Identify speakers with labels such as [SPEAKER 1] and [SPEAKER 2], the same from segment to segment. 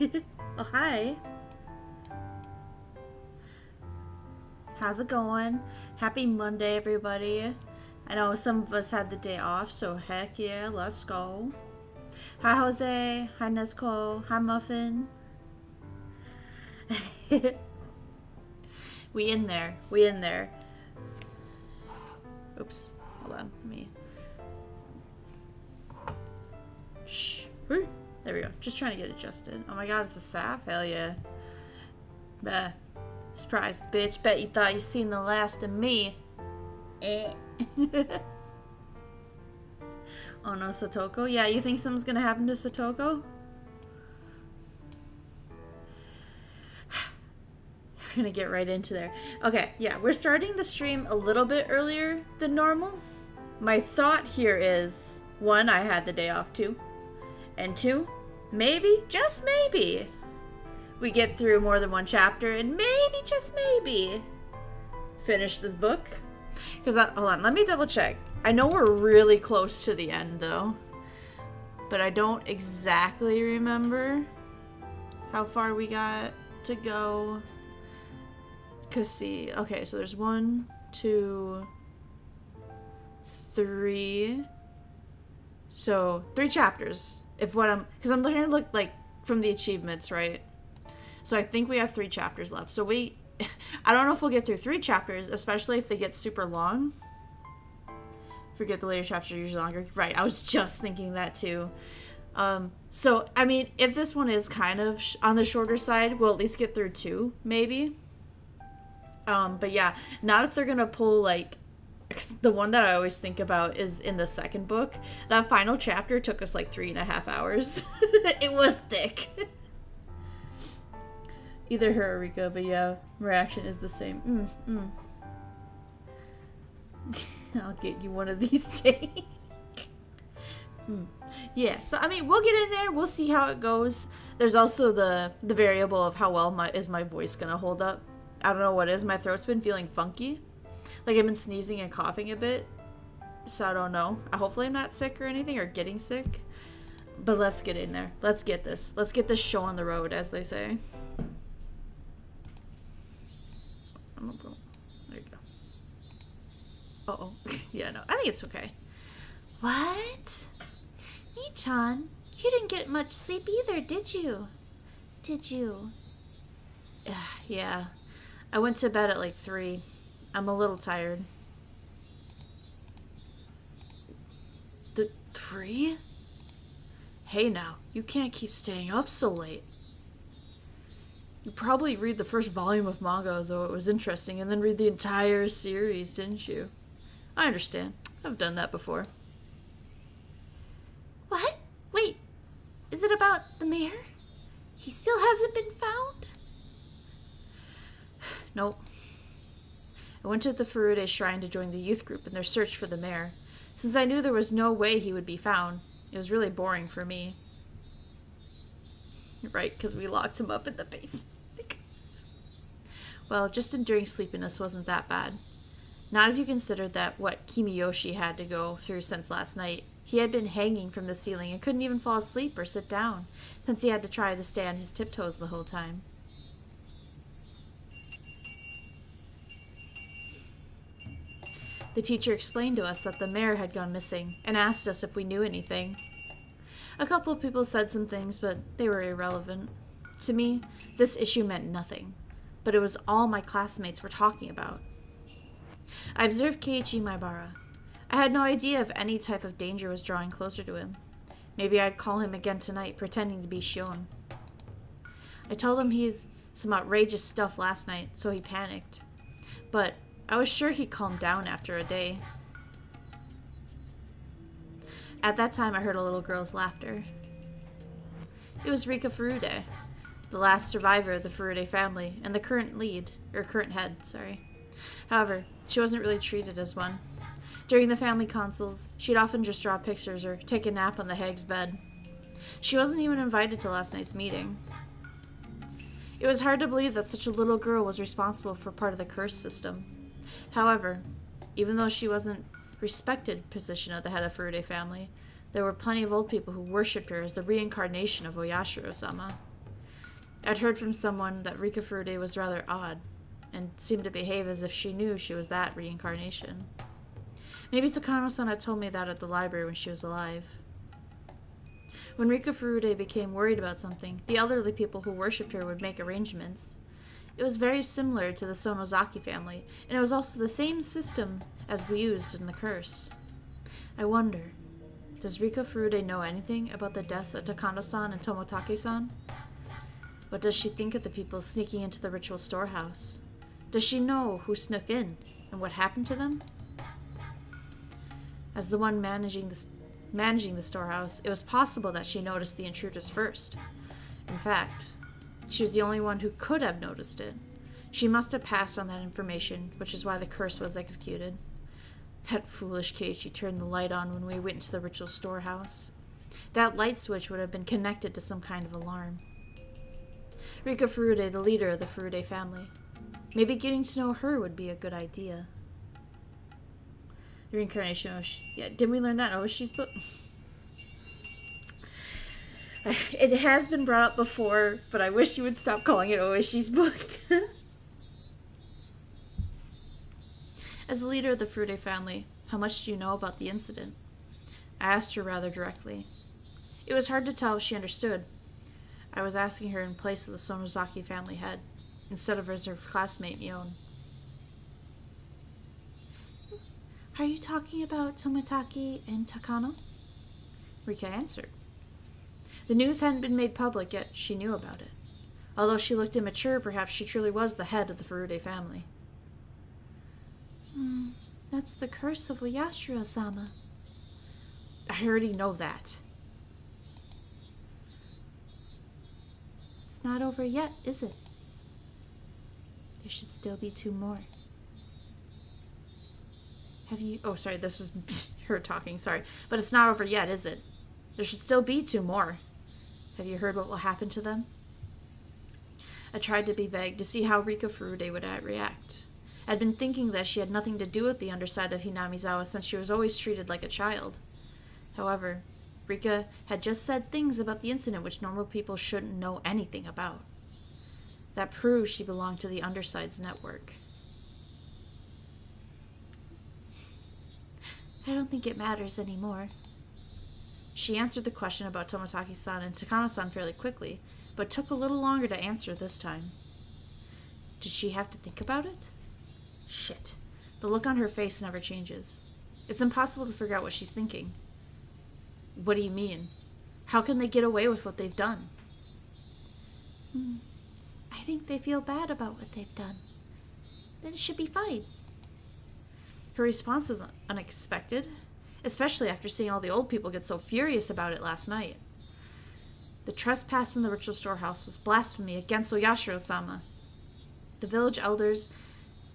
[SPEAKER 1] Oh, hi. How's it going? Happy Monday, everybody. I know some of us had the day off, so heck yeah, let's go. Hi, Jose. Hi, Nezco. Hi, Muffin. We in there. We in there. Oops. Hold on. Let me... Shh. There we go. Just trying to get adjusted. Oh my god, it's a sap? Hell yeah. Bah. Surprise, bitch. Bet you thought you seen the last of me. Oh no, Satoko? Yeah, you think something's gonna happen to Satoko? We're gonna get right into there. Okay, yeah, we're starting the stream a little bit earlier than normal. My thought here is, one, I had the day off too. And two, maybe, just maybe, we get through more than one chapter and maybe, just maybe, finish this book. Because, hold on, let me double check. I know we're really close to the end though, but I don't exactly remember how far we got to go. Cause see, okay, so there's 1, 2, 3. So 3 chapters. If what I'm, because I'm looking to look like from the achievements, right? So I think we have 3 chapters left. So I don't know if we'll get through 3 chapters, especially if they get super long. Forget the later chapters are usually longer. Right, I was just thinking that too. So, I mean, if this one is kind of on the shorter side, we'll at least get through 2, maybe. But yeah, not if they're gonna pull, like, the one that I always think about is in the second book. That final chapter took us like 3.5 hours. It was thick. Either her or Rika, but yeah, reaction is the same. I'll get you one of these days. Yeah, so I mean, we'll get in there. We'll see how it goes. There's also the variable of how well is my voice gonna hold up. I don't know what is. My throat's been feeling funky. Like I've been sneezing and coughing a bit. So I don't know. Hopefully I'm not sick or anything or getting sick. But let's get in there. Let's get this. Let's get this show on the road, as they say. There you go. Uh-oh. Yeah, no. I think it's okay. What? Michan, you didn't get much sleep either, did you? Did you? Yeah. I went to bed at like 3. I'm a little tired. 3? Hey now, you can't keep staying up so late. You probably read the first volume of manga, though it was interesting, and then read the entire series, didn't you? I understand. I've done that before. What? Wait, is it about the mayor? He still hasn't been found? Nope. I went to the Furude shrine to join the youth group in their search for the mayor. Since I knew there was no way he would be found, it was really boring for me. Right, because we locked him up in the basement. Well, just enduring sleepiness wasn't that bad. Not if you considered that what Kimiyoshi had to go through since last night. He had been hanging from the ceiling and couldn't even fall asleep or sit down, since he had to try to stay on his tiptoes the whole time. The teacher explained to us that the mayor had gone missing and asked us if we knew anything. A couple of people said some things, but they were irrelevant. To me, this issue meant nothing, but it was all my classmates were talking about. I observed Keiichi Maibara. I had no idea if any type of danger was drawing closer to him. Maybe I'd call him again tonight, pretending to be Shion. I told him he's some outrageous stuff last night, so he panicked. But I was sure he'd calm down after a day. At that time, I heard a little girl's laughter. It was Rika Furude, the last survivor of the Furude family, and the current head. However, she wasn't really treated as one. During the family councils, she'd often just draw pictures or take a nap on the hag's bed. She wasn't even invited to last night's meeting. It was hard to believe that such a little girl was responsible for part of the curse system. However, even though she wasn't respected position at the head of Furude family, there were plenty of old people who worshipped her as the reincarnation of Oyashiro-sama. I'd heard from someone that Rika Furude was rather odd, and seemed to behave as if she knew she was that reincarnation. Maybe Takano-san had told me that at the library when she was alive. When Rika Furude became worried about something, the elderly people who worshipped her would make arrangements. It was very similar to the Sonozaki family, and it was also the same system as we used in the curse. I wonder, does Rika Furude know anything about the deaths of Takano-san and Tomotake-san? What does she think of the people sneaking into the ritual storehouse? Does she know who snuck in and what happened to them? As the one managing the storehouse, it was possible that she noticed the intruders first. In fact, she was the only one who could have noticed it. She must have passed on that information, which is why the curse was executed. That foolish Keiichi turned the light on when we went into the ritual storehouse. That light switch would have been connected to some kind of alarm. Rika Furude, the leader of the Furude family. Maybe getting to know her would be a good idea. The reincarnation of yeah, didn't we learn that in Oshi's book? It has been brought up before, but I wish you would stop calling it Oshi's book. As the leader of the Furude family, how much do you know about the incident? I asked her rather directly. It was hard to tell if she understood. I was asking her in place of the Sonozaki family head, instead of as her classmate Mion. Are you talking about Tomitaki and Takano? Rika answered. The news hadn't been made public, yet she knew about it. Although she looked immature, perhaps she truly was the head of the Furude family. That's the curse of Oyashiro-sama. I already know that. It's not over yet, is it? There should still be 2 more. Have you... Oh, sorry, this is her talking, sorry. But it's not over yet, is it? There should still be 2 more. Have you heard what will happen to them? I tried to be vague to see how Rika Furude would react. I'd been thinking that she had nothing to do with the underside of Hinamizawa since she was always treated like a child. However, Rika had just said things about the incident which normal people shouldn't know anything about. That proved she belonged to the underside's network. I don't think it matters anymore. She answered the question about Tomotaki-san and Takano-san fairly quickly, but took a little longer to answer this time. Did she have to think about it? Shit. The look on her face never changes. It's impossible to figure out what she's thinking. What do you mean? How can they get away with what they've done? I think they feel bad about what they've done. Then it should be fine. Her response was unexpected, especially after seeing all the old people get so furious about it last night. The trespass in the ritual storehouse was blasphemy against Oyashiro-sama. The village elders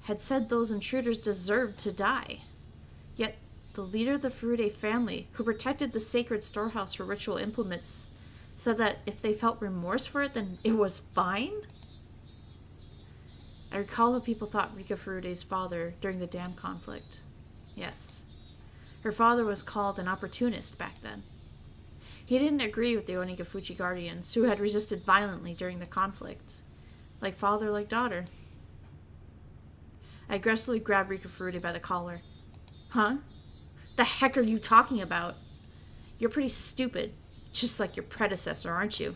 [SPEAKER 1] had said those intruders deserved to die. Yet the leader of the Furude family, who protected the sacred storehouse for ritual implements, said that if they felt remorse for it, then it was fine? I recall that people thought Rika Furude's father during the dam conflict. Yes. Her father was called an opportunist back then. He didn't agree with the Onigafuchi guardians, who had resisted violently during the conflict. Like father, like daughter. I aggressively grabbed Rika Furude by the collar. Huh? The heck are you talking about? You're pretty stupid, just like your predecessor, aren't you?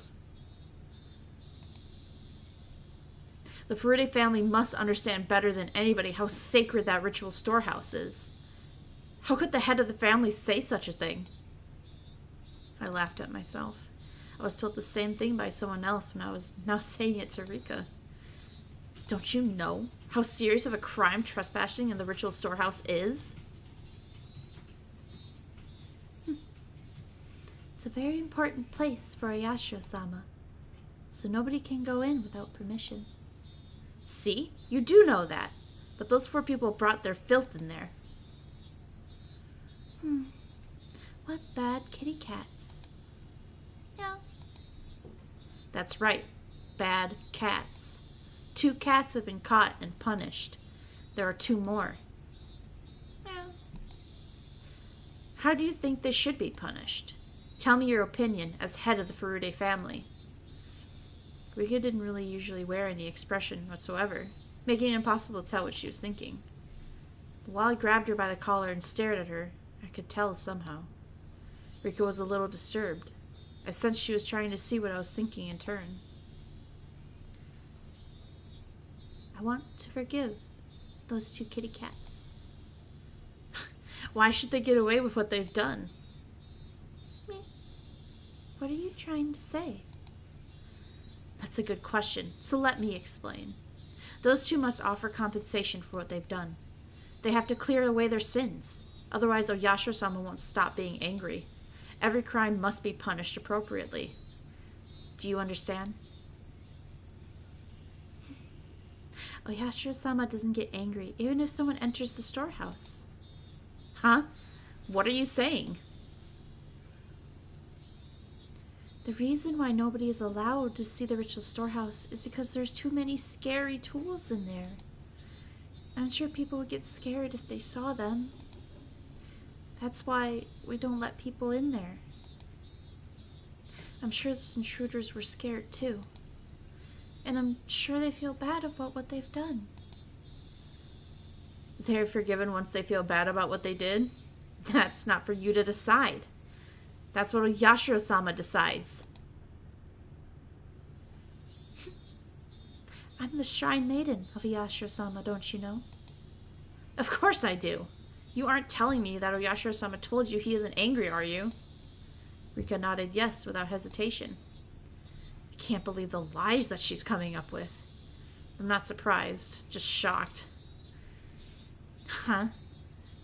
[SPEAKER 1] The Furude family must understand better than anybody how sacred that ritual storehouse is. How could the head of the family say such a thing? I laughed at myself. I was told the same thing by someone else when I was now saying it to Rika. Don't you know how serious of a crime trespassing in the ritual storehouse is? It's a very important place for Oyashiro-sama, so nobody can go in without permission. See? You do know that. But those 4 people brought their filth in there. What bad kitty cats. Yeah. That's right. Bad cats. 2 cats have been caught and punished. There are 2 more. Yeah. How do you think they should be punished? Tell me your opinion as head of the Furude family. Rika didn't really usually wear any expression whatsoever, making it impossible to tell what she was thinking. But while I grabbed her by the collar and stared at her, I could tell somehow. Rika was a little disturbed. I sensed she was trying to see what I was thinking in turn. I want to forgive those 2 kitty cats. Why should they get away with what they've done? Me? What are you trying to say? That's a good question, so let me explain. Those 2 must offer compensation for what they've done. They have to clear away their sins. Otherwise, Oyashiro-sama won't stop being angry. Every crime must be punished appropriately. Do you understand? Oyashiro-sama doesn't get angry, even if someone enters the storehouse. Huh? What are you saying? The reason why nobody is allowed to see the ritual storehouse is because there's too many scary tools in there. I'm sure people would get scared if they saw them. That's why we don't let people in there. I'm sure those intruders were scared too. And I'm sure they feel bad about what they've done. They're forgiven once they feel bad about what they did? That's not for you to decide. That's what Oyashiro-sama decides. I'm the shrine maiden of Oyashiro-sama, don't you know? Of course I do. You aren't telling me that Oyashiro-sama told you he isn't angry, are you? Rika nodded yes without hesitation. I can't believe the lies that she's coming up with. I'm not surprised, just shocked. Huh?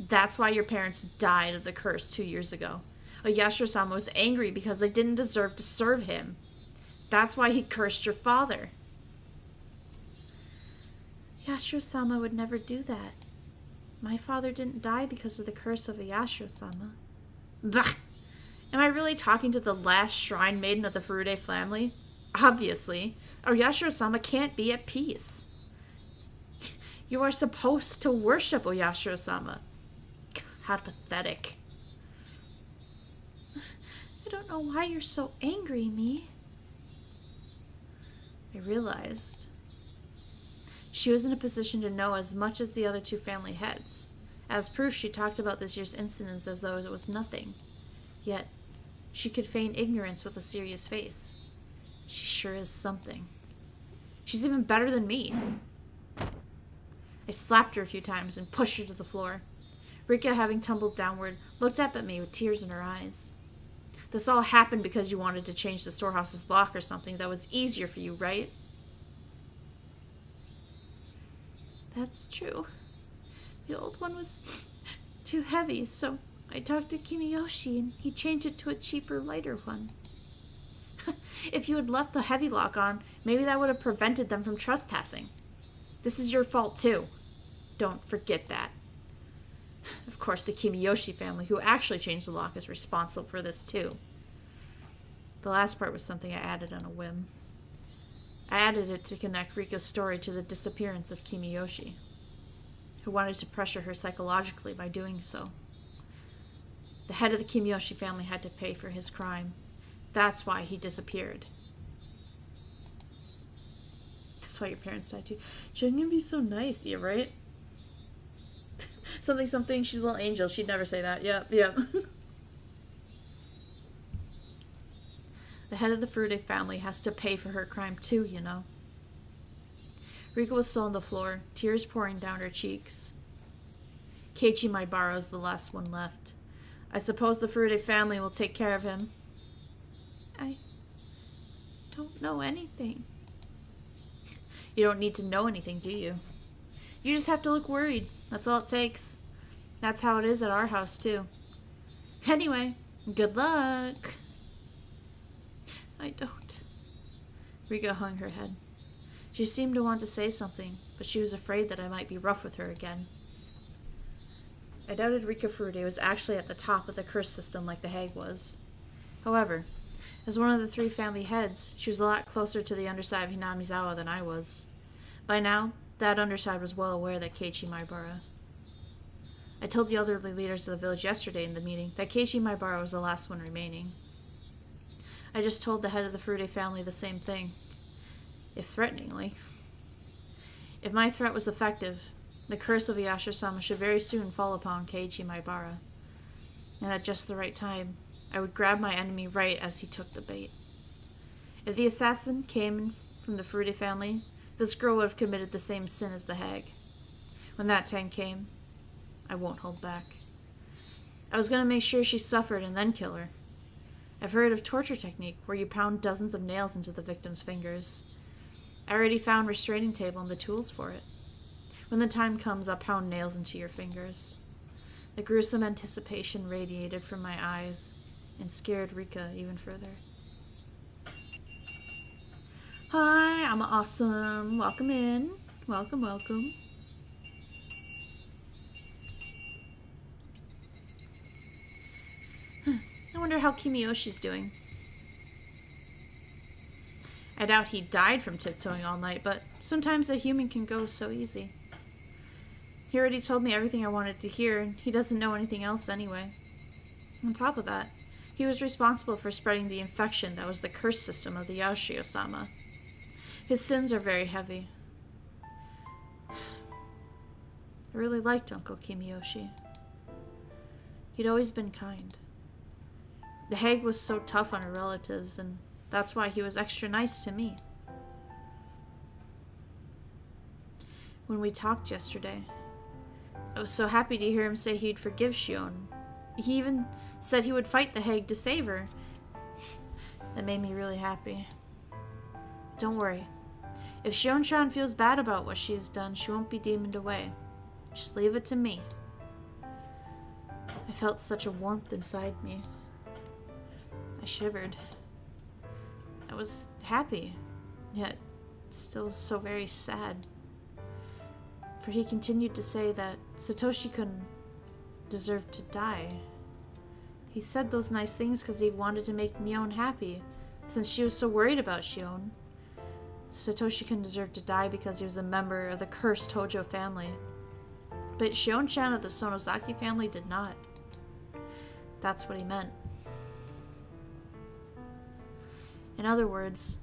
[SPEAKER 1] That's why your parents died of the curse 2 years ago. Oyashiro-sama was angry because they didn't deserve to serve him. That's why he cursed your father. Oyashiro-sama would never do that. My father didn't die because of the curse of Oyashiro-sama. Bah! Am I really talking to the last shrine maiden of the Furude family? Obviously. Oyashiro-sama can't be at peace. You are supposed to worship Oyashiro-sama. How pathetic. I don't know why you're so angry, me. I realized. She was in a position to know as much as the other 2 family heads. As proof, she talked about this year's incidents as though it was nothing. Yet, she could feign ignorance with a serious face. She sure is something. She's even better than me. I slapped her a few times and pushed her to the floor. Rika, having tumbled downward, looked up at me with tears in her eyes. This all happened because you wanted to change the storehouse's lock or something that was easier for you, right? That's true. The old one was too heavy, so I talked to Kimiyoshi and he changed it to a cheaper, lighter one. If you had left the heavy lock on, maybe that would have prevented them from trespassing. This is your fault, too. Don't forget that. Of course, the Kimiyoshi family, who actually changed the lock, is responsible for this, too. The last part was something I added on a whim. I added it to connect Rika's story to the disappearance of Kimiyoshi, who wanted to pressure her psychologically by doing so. The head of the Kimiyoshi family had to pay for his crime. That's why he disappeared. That's why your parents died too. Shouldn't you be so nice? Yeah, right? something, she's a little angel. She'd never say that. Yep. The head of the Furude family has to pay for her crime too, you know. Rika was still on the floor, tears pouring down her cheeks. Keiichi Maibara is the last one left. I suppose the Furude family will take care of him. I don't know anything. You don't need to know anything, do you? You just have to look worried. That's all it takes. That's how it is at our house, too. Anyway, good luck. I don't. Rika hung her head. She seemed to want to say something, but she was afraid that I might be rough with her again. I doubted Rika Furude was actually at the top of the curse system like the hag was. However, as one of the 3 family heads, she was a lot closer to the underside of Hinamizawa than I was. By now, that underside was well aware that Keiichi Maibara. I told the elderly leaders of the village yesterday in the meeting that Keiichi Maibara was the last one remaining. I just told the head of the Furude family the same thing. if threateningly. If my threat was effective, the curse of Yasha-sama should very soon fall upon Keiichi Maibara. And at just the right time, I would grab my enemy right as he took the bait. If the assassin came from the Furude family, this girl would have committed the same sin as the hag. When that time came, I won't hold back. I was going to make sure she suffered and then kill her. I've heard of torture technique where you pound dozens of nails into the victim's fingers. I already found restraining table and the tools for it. When the time comes, I'll pound nails into your fingers. The gruesome anticipation radiated from my eyes and scared Rika even further. Hi, I'm awesome. Welcome in. Welcome, welcome. I wonder how Kimiyoshi's doing. I doubt he died from tiptoeing all night, but sometimes a human can go so easy. He already told me everything I wanted to hear, and he doesn't know anything else anyway. On top of that, he was responsible for spreading the infection that was the curse system of the Yashio-sama. His sins are very heavy. I really liked Uncle Kimiyoshi. He'd always been kind. The hag was so tough on her relatives, and that's why he was extra nice to me. When we talked yesterday, I was so happy to hear him say he'd forgive Shion. He even said he would fight the hag to save her. That made me really happy. Don't worry. If Shion-chan feels bad about what she has done, she won't be demoned away. Just leave it to me. I felt such a warmth inside me. I shivered. I was happy, yet still so very sad. For he continued to say that Satoshi-kun deserved to die. He said those nice things because he wanted to make Mion happy, since she was so worried about Shion. Satoshi-kun deserved to die because he was a member of the cursed Hojo family. But Shion-chan of the Sonozaki family did not. That's what he meant. In other words,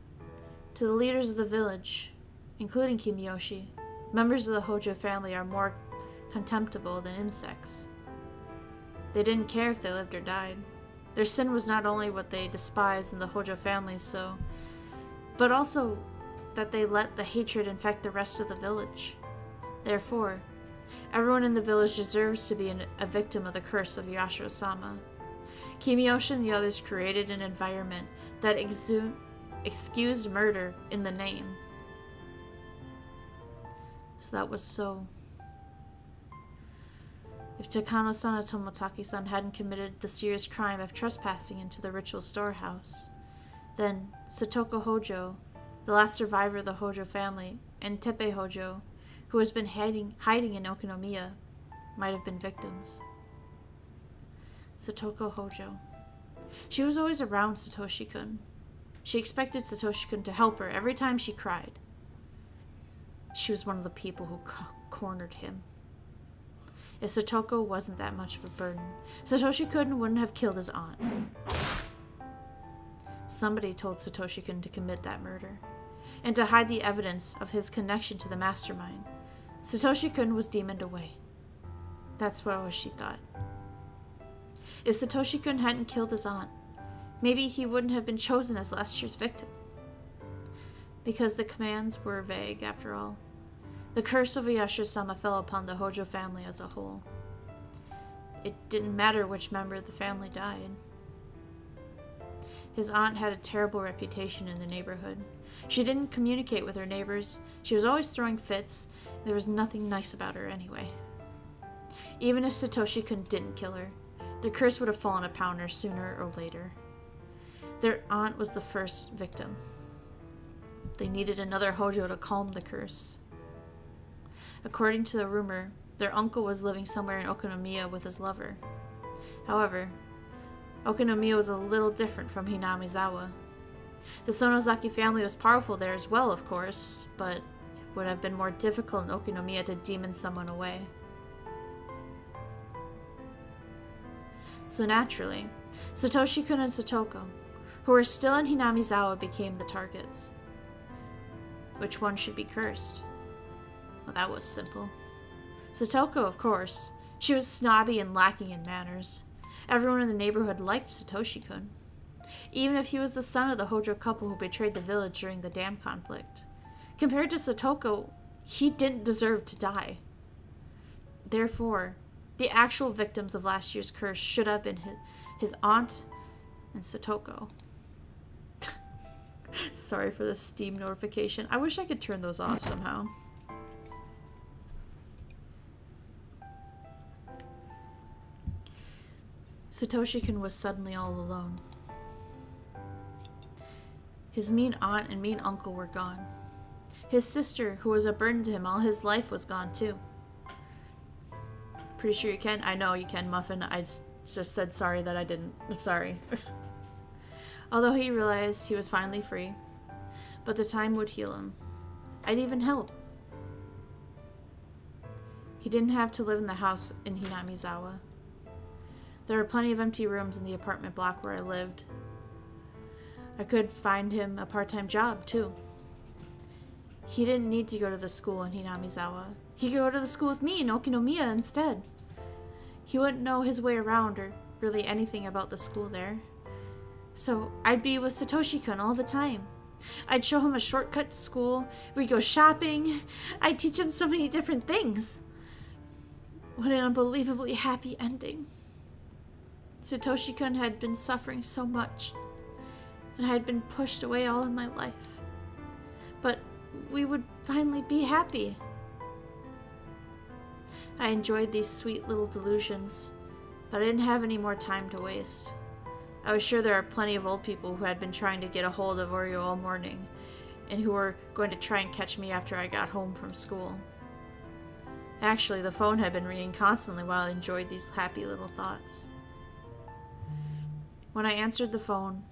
[SPEAKER 1] to the leaders of the village, including Kimiyoshi, members of the Hojo family are more contemptible than insects. They didn't care if they lived or died. Their sin was not only what they despised in the Hojo families, but also that they let the hatred infect the rest of the village. Therefore, everyone in the village deserves to be a victim of the curse of Yashio-sama. Kimiyoshi and the others created an environment that excused murder in the name. So that was so. If Takano-san and Tomotaki-san hadn't committed the serious crime of trespassing into the ritual storehouse, then Satoko Hojo, the last survivor of the Hojo family, and Teppei Hojo, who has been hiding in Okinomiya, might have been victims. Satoko Hojo. She was always around Satoshi-kun. She expected Satoshi-kun to help her every time she cried. She was one of the people who cornered him. If Satoko wasn't that much of a burden, Satoshi-kun wouldn't have killed his aunt. Somebody told Satoshi-kun to commit that murder, and to hide the evidence of his connection to the mastermind. Satoshi-kun was demoned away. That's what she thought. If Satoshi-kun hadn't killed his aunt, maybe he wouldn't have been chosen as last year's victim. Because the commands were vague, after all. The curse of Yashio-sama fell upon the Hojo family as a whole. It didn't matter which member of the family died. His aunt had a terrible reputation in the neighborhood. She didn't communicate with her neighbors. She was always throwing fits. There was nothing nice about her anyway. Even if Satoshi-kun didn't kill her, the curse would have fallen upon her sooner or later. Their aunt was the first victim. They needed another Hojo to calm the curse. According to the rumor, their uncle was living somewhere in Okinomiya with his lover. However, Okinomiya was a little different from Hinamizawa. The Sonozaki family was powerful there as well, of course, but it would have been more difficult in Okinomiya to demon someone away. So naturally, Satoshi-kun and Satoko, who were still in Hinamizawa, became the targets. Which one should be cursed? Well, that was simple. Satoko, of course. She was snobby and lacking in manners. Everyone in the neighborhood liked Satoshi-kun, even if he was the son of the Hojo couple who betrayed the village during the dam conflict. Compared to Satoko, he didn't deserve to die. Therefore, the actual victims of last year's curse should have been his aunt and Satoko. Sorry for the Steam notification. I wish I could turn those off somehow. Satoshi-kun was suddenly all alone. His mean aunt and mean uncle were gone. His sister, who was a burden to him all his life, was gone too. Pretty sure you can? I know you can, Muffin. I just said sorry that I didn't. I'm sorry. Although he realized he was finally free, but the time would heal him. I'd even help. He didn't have to live in the house in Hinamizawa. There were plenty of empty rooms in the apartment block where I lived. I could find him a part-time job, too. He didn't need to go to the school in Hinamizawa. He could go to the school with me in Okinomiya instead. He wouldn't know his way around or really anything about the school there. So I'd be with Satoshi-kun all the time. I'd show him a shortcut to school. We'd go shopping. I'd teach him so many different things. What an unbelievably happy ending. Satoshi-kun had been suffering so much, and I had been pushed away all of my life. But we would finally be happy. I enjoyed these sweet little delusions, but I didn't have any more time to waste. I was sure there are plenty of old people who had been trying to get a hold of Oreo all morning, and who were going to try and catch me after I got home from school. Actually, the phone had been ringing constantly while I enjoyed these happy little thoughts. When I answered the phone,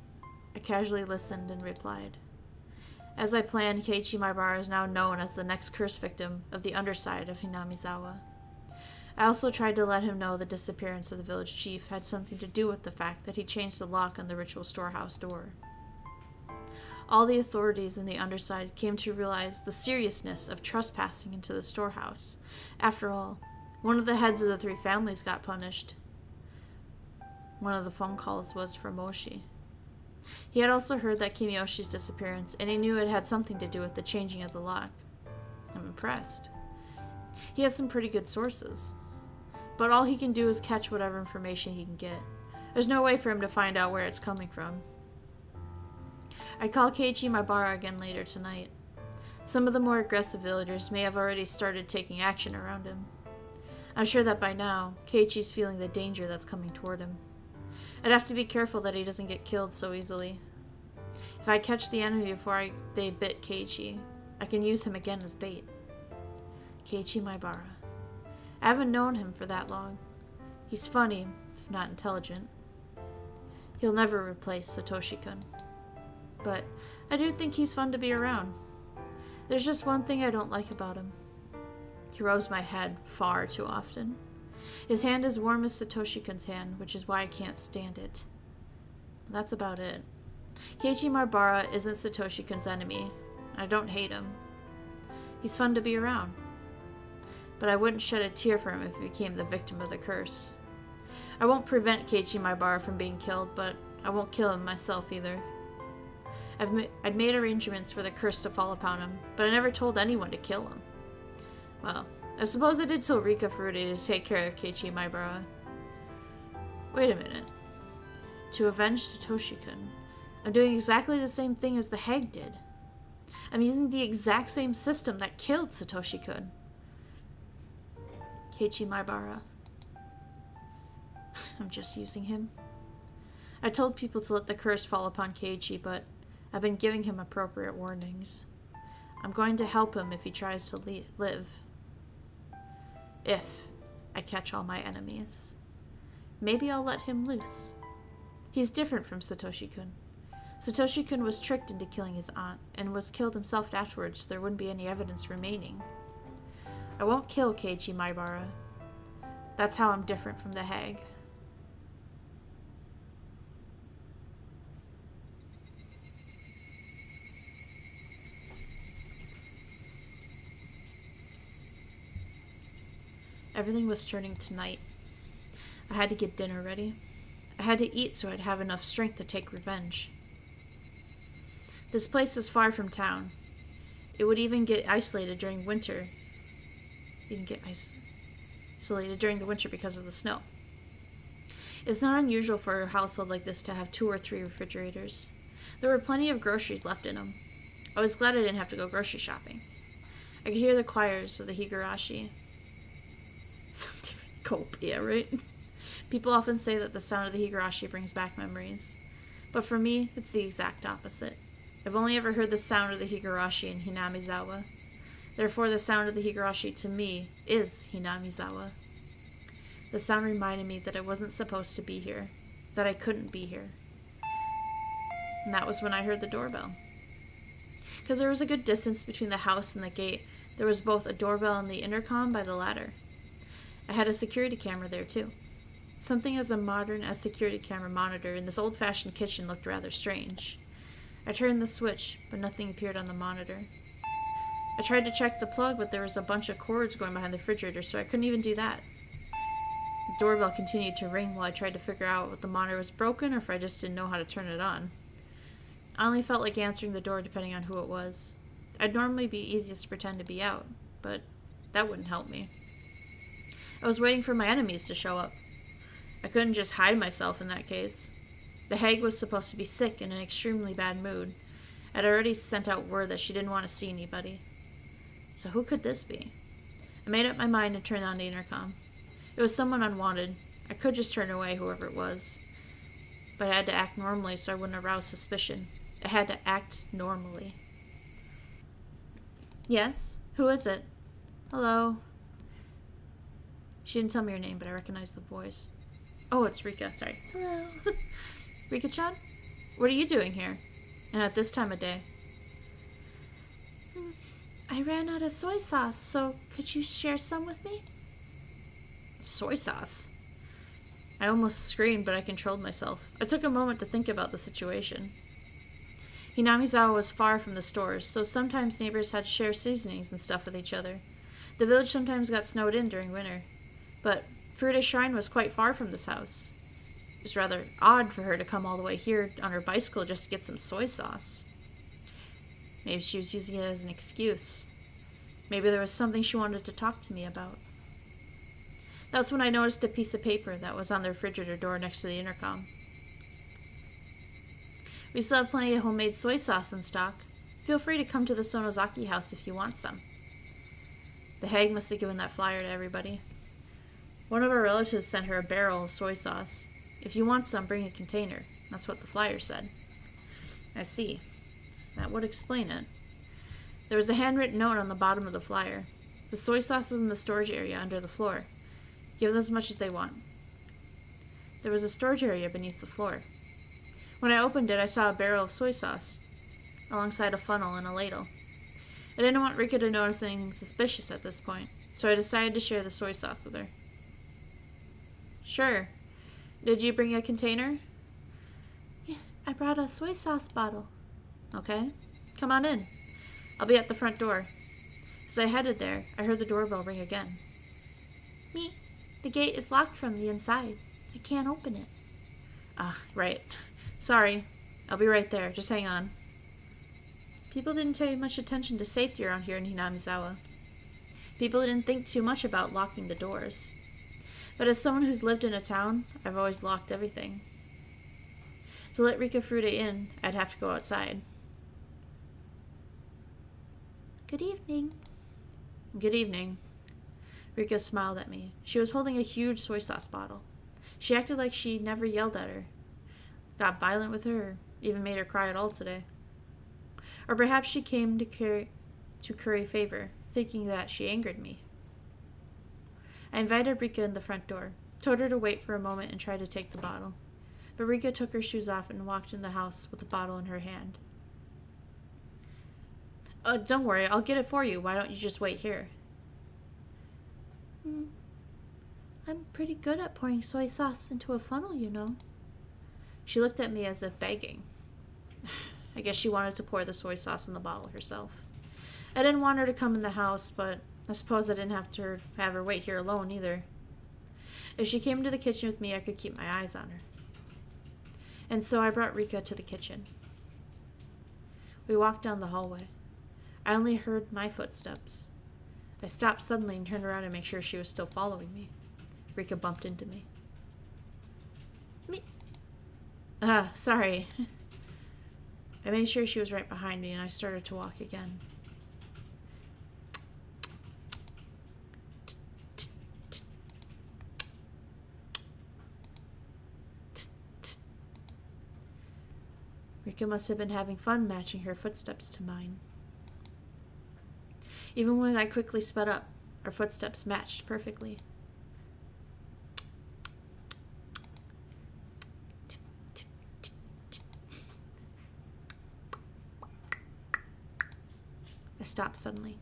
[SPEAKER 1] I casually listened and replied. As I planned, Keiichi Maibara is now known as the next curse victim of the underside of Hinamizawa. I also tried to let him know the disappearance of the village chief had something to do with the fact that he changed the lock on the ritual storehouse door. All the authorities in the underside came to realize the seriousness of trespassing into the storehouse. After all, one of the heads of the three families got punished. One of the phone calls was from Moshi. He had also heard that Kimiyoshi's disappearance, and he knew it had something to do with the changing of the lock. I'm impressed. He has some pretty good sources. But all he can do is catch whatever information he can get. There's no way for him to find out where it's coming from. I'd call Keiichi Maibara again later tonight. Some of the more aggressive villagers may have already started taking action around him. I'm sure that by now, Keiichi's feeling the danger that's coming toward him. I'd have to be careful that he doesn't get killed so easily. If I catch the enemy before they bit Keiichi, I can use him again as bait. Keiichi Maibara. I haven't known him for that long. He's funny, if not intelligent. He'll never replace Satoshi-kun. But I do think he's fun to be around. There's just one thing I don't like about him. He rubs my head far too often. His hand is warm as Satoshi-kun's hand, which is why I can't stand it. That's about it. Keiichi Maibara isn't Satoshi-kun's enemy. I don't hate him. He's fun to be around. But I wouldn't shed a tear for him if he became the victim of the curse. I won't prevent Keiichi Maibara from being killed, but I won't kill him myself either. I'd made arrangements for the curse to fall upon him, but I never told anyone to kill him. Well, I suppose I did tell Rika Furude to take care of Keiichi Maibara. Wait a minute. To avenge Satoshi-kun, I'm doing exactly the same thing as the hag did. I'm using the exact same system that killed Satoshi-kun. Keiichi Maibara. I'm just using him. I told people to let the curse fall upon Keiichi, but I've been giving him appropriate warnings. I'm going to help him if he tries to live. If I catch all my enemies. Maybe I'll let him loose. He's different from Satoshi-kun. Satoshi-kun was tricked into killing his aunt, and was killed himself afterwards so there wouldn't be any evidence remaining. I won't kill Keiichi Maibara. That's how I'm different from the hag. Everything was turning to night. I had to get dinner ready. I had to eat so I'd have enough strength to take revenge. This place was far from town. It would even get isolated during winter. Isolated during the winter because of the snow. It's not unusual for a household like this to have 2 or 3 refrigerators. There were plenty of groceries left in them. I was glad I didn't have to go grocery shopping. I could hear the choirs of the Higurashi. Some different cope, yeah, right? People often say that the sound of the Higurashi brings back memories. But for me, it's the exact opposite. I've only ever heard the sound of the Higurashi in Hinamizawa. Therefore, the sound of the Higurashi to me is Hinamizawa. The sound reminded me that I wasn't supposed to be here, that I couldn't be here. And that was when I heard the doorbell. Because there was a good distance between the house and the gate, there was both a doorbell and the intercom by the ladder. I had a security camera there, too. Something as modern as security camera monitor in this old-fashioned kitchen looked rather strange. I turned the switch, but nothing appeared on the monitor. I tried to check the plug, but there was a bunch of cords going behind the refrigerator, so I couldn't even do that. The doorbell continued to ring while I tried to figure out if the monitor was broken or if I just didn't know how to turn it on. I only felt like answering the door depending on who it was. I'd normally be easiest to pretend to be out, but that wouldn't help me. I was waiting for my enemies to show up. I couldn't just hide myself in that case. The hag was supposed to be sick and in an extremely bad mood. I'd already sent out word that she didn't want to see anybody. So who could this be? I made up my mind and turned on the intercom. It was someone unwanted. I could just turn away whoever it was. But I had to act normally so I wouldn't arouse suspicion. I had to act normally. Yes? Who is it? Hello? She didn't tell me her name, but I recognized the voice. Oh, it's Rika. Sorry. Hello. Rika-chan? What are you doing here? And at this time of day? I ran out of soy sauce, so could you share some with me? Soy sauce? I almost screamed, but I controlled myself. I took a moment to think about the situation. Hinamizawa was far from the stores, so sometimes neighbors had to share seasonings and stuff with each other. The village sometimes got snowed in during winter, but Furude's shrine was quite far from this house. It was rather odd for her to come all the way here on her bicycle just to get some soy sauce. Maybe she was using it as an excuse. Maybe there was something she wanted to talk to me about. That's when I noticed a piece of paper that was on the refrigerator door next to the intercom. We still have plenty of homemade soy sauce in stock. Feel free to come to the Sonozaki house if you want some. The hag must have given that flyer to everybody. One of our relatives sent her a barrel of soy sauce. If you want some, bring a container. That's what the flyer said. I see. That would explain it. There was a handwritten note on the bottom of the flyer. The soy sauce is in the storage area under the floor. Give them as much as they want. There was a storage area beneath the floor. When I opened it, I saw a barrel of soy sauce, alongside a funnel and a ladle. I didn't want Rika to notice anything suspicious at this point, so I decided to share the soy sauce with her. Sure. Did you bring a container? Yeah, I brought a soy sauce bottle. Okay. Come on in. I'll be at the front door. As I headed there, I heard the doorbell ring again. Me. The gate is locked from the inside. I can't open it. Ah, right. Sorry. I'll be right there. Just hang on. People didn't pay much attention to safety around here in Hinamizawa. People didn't think too much about locking the doors. But as someone who's lived in a town, I've always locked everything. To let Rika Furude in, I'd have to go outside. Good evening. Good evening. Rika smiled at me. She was holding a huge soy sauce bottle. She acted like she never yelled at her, got violent with her, or even made her cry at all today. Or perhaps she came to curry favor, thinking that she angered me. I invited Rika in the front door, told her to wait for a moment and try to take the bottle. But Rika took her shoes off and walked in the house with the bottle in her hand. Don't worry, I'll get it for you. Why don't you just wait here? I'm pretty good at pouring soy sauce into a funnel, you know. She looked at me as if begging. I guess she wanted to pour the soy sauce in the bottle herself. I didn't want her to come in the house, but I suppose I didn't have to have her wait here alone either. If she came into the kitchen with me, I could keep my eyes on her. And so I brought Rika to the kitchen. We walked down the hallway. I only heard my footsteps. I stopped suddenly and turned around to make sure she was still following me. Rika bumped into me. Sorry. I made sure she was right behind me and I started to walk again. Rika must have been having fun matching her footsteps to mine. Even when I quickly sped up, our footsteps matched perfectly. I stopped suddenly.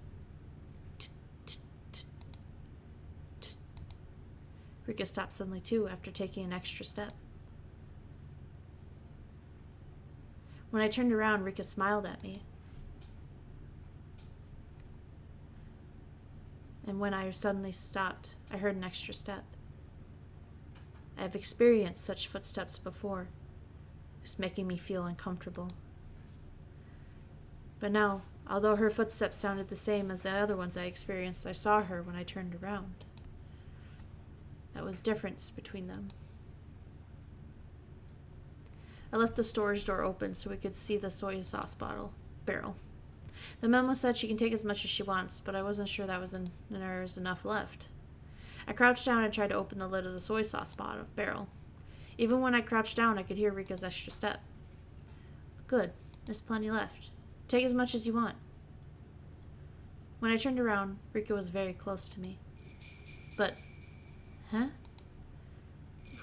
[SPEAKER 1] Rika stopped suddenly too after taking an extra step. When I turned around, Rika smiled at me. And when I suddenly stopped, I heard an extra step. I have experienced such footsteps before. It was making me feel uncomfortable. But now, although her footsteps sounded the same as the other ones I experienced, I saw her when I turned around. That was difference between them. I left the storage door open so we could see the soy sauce barrel. The memo said she can take as much as she wants, but I wasn't sure that there was enough left. I crouched down and tried to open the lid of the soy sauce barrel. Even when I crouched down, I could hear Rika's extra step. Good, there's plenty left. Take as much as you want. When I turned around, Rika was very close to me. But,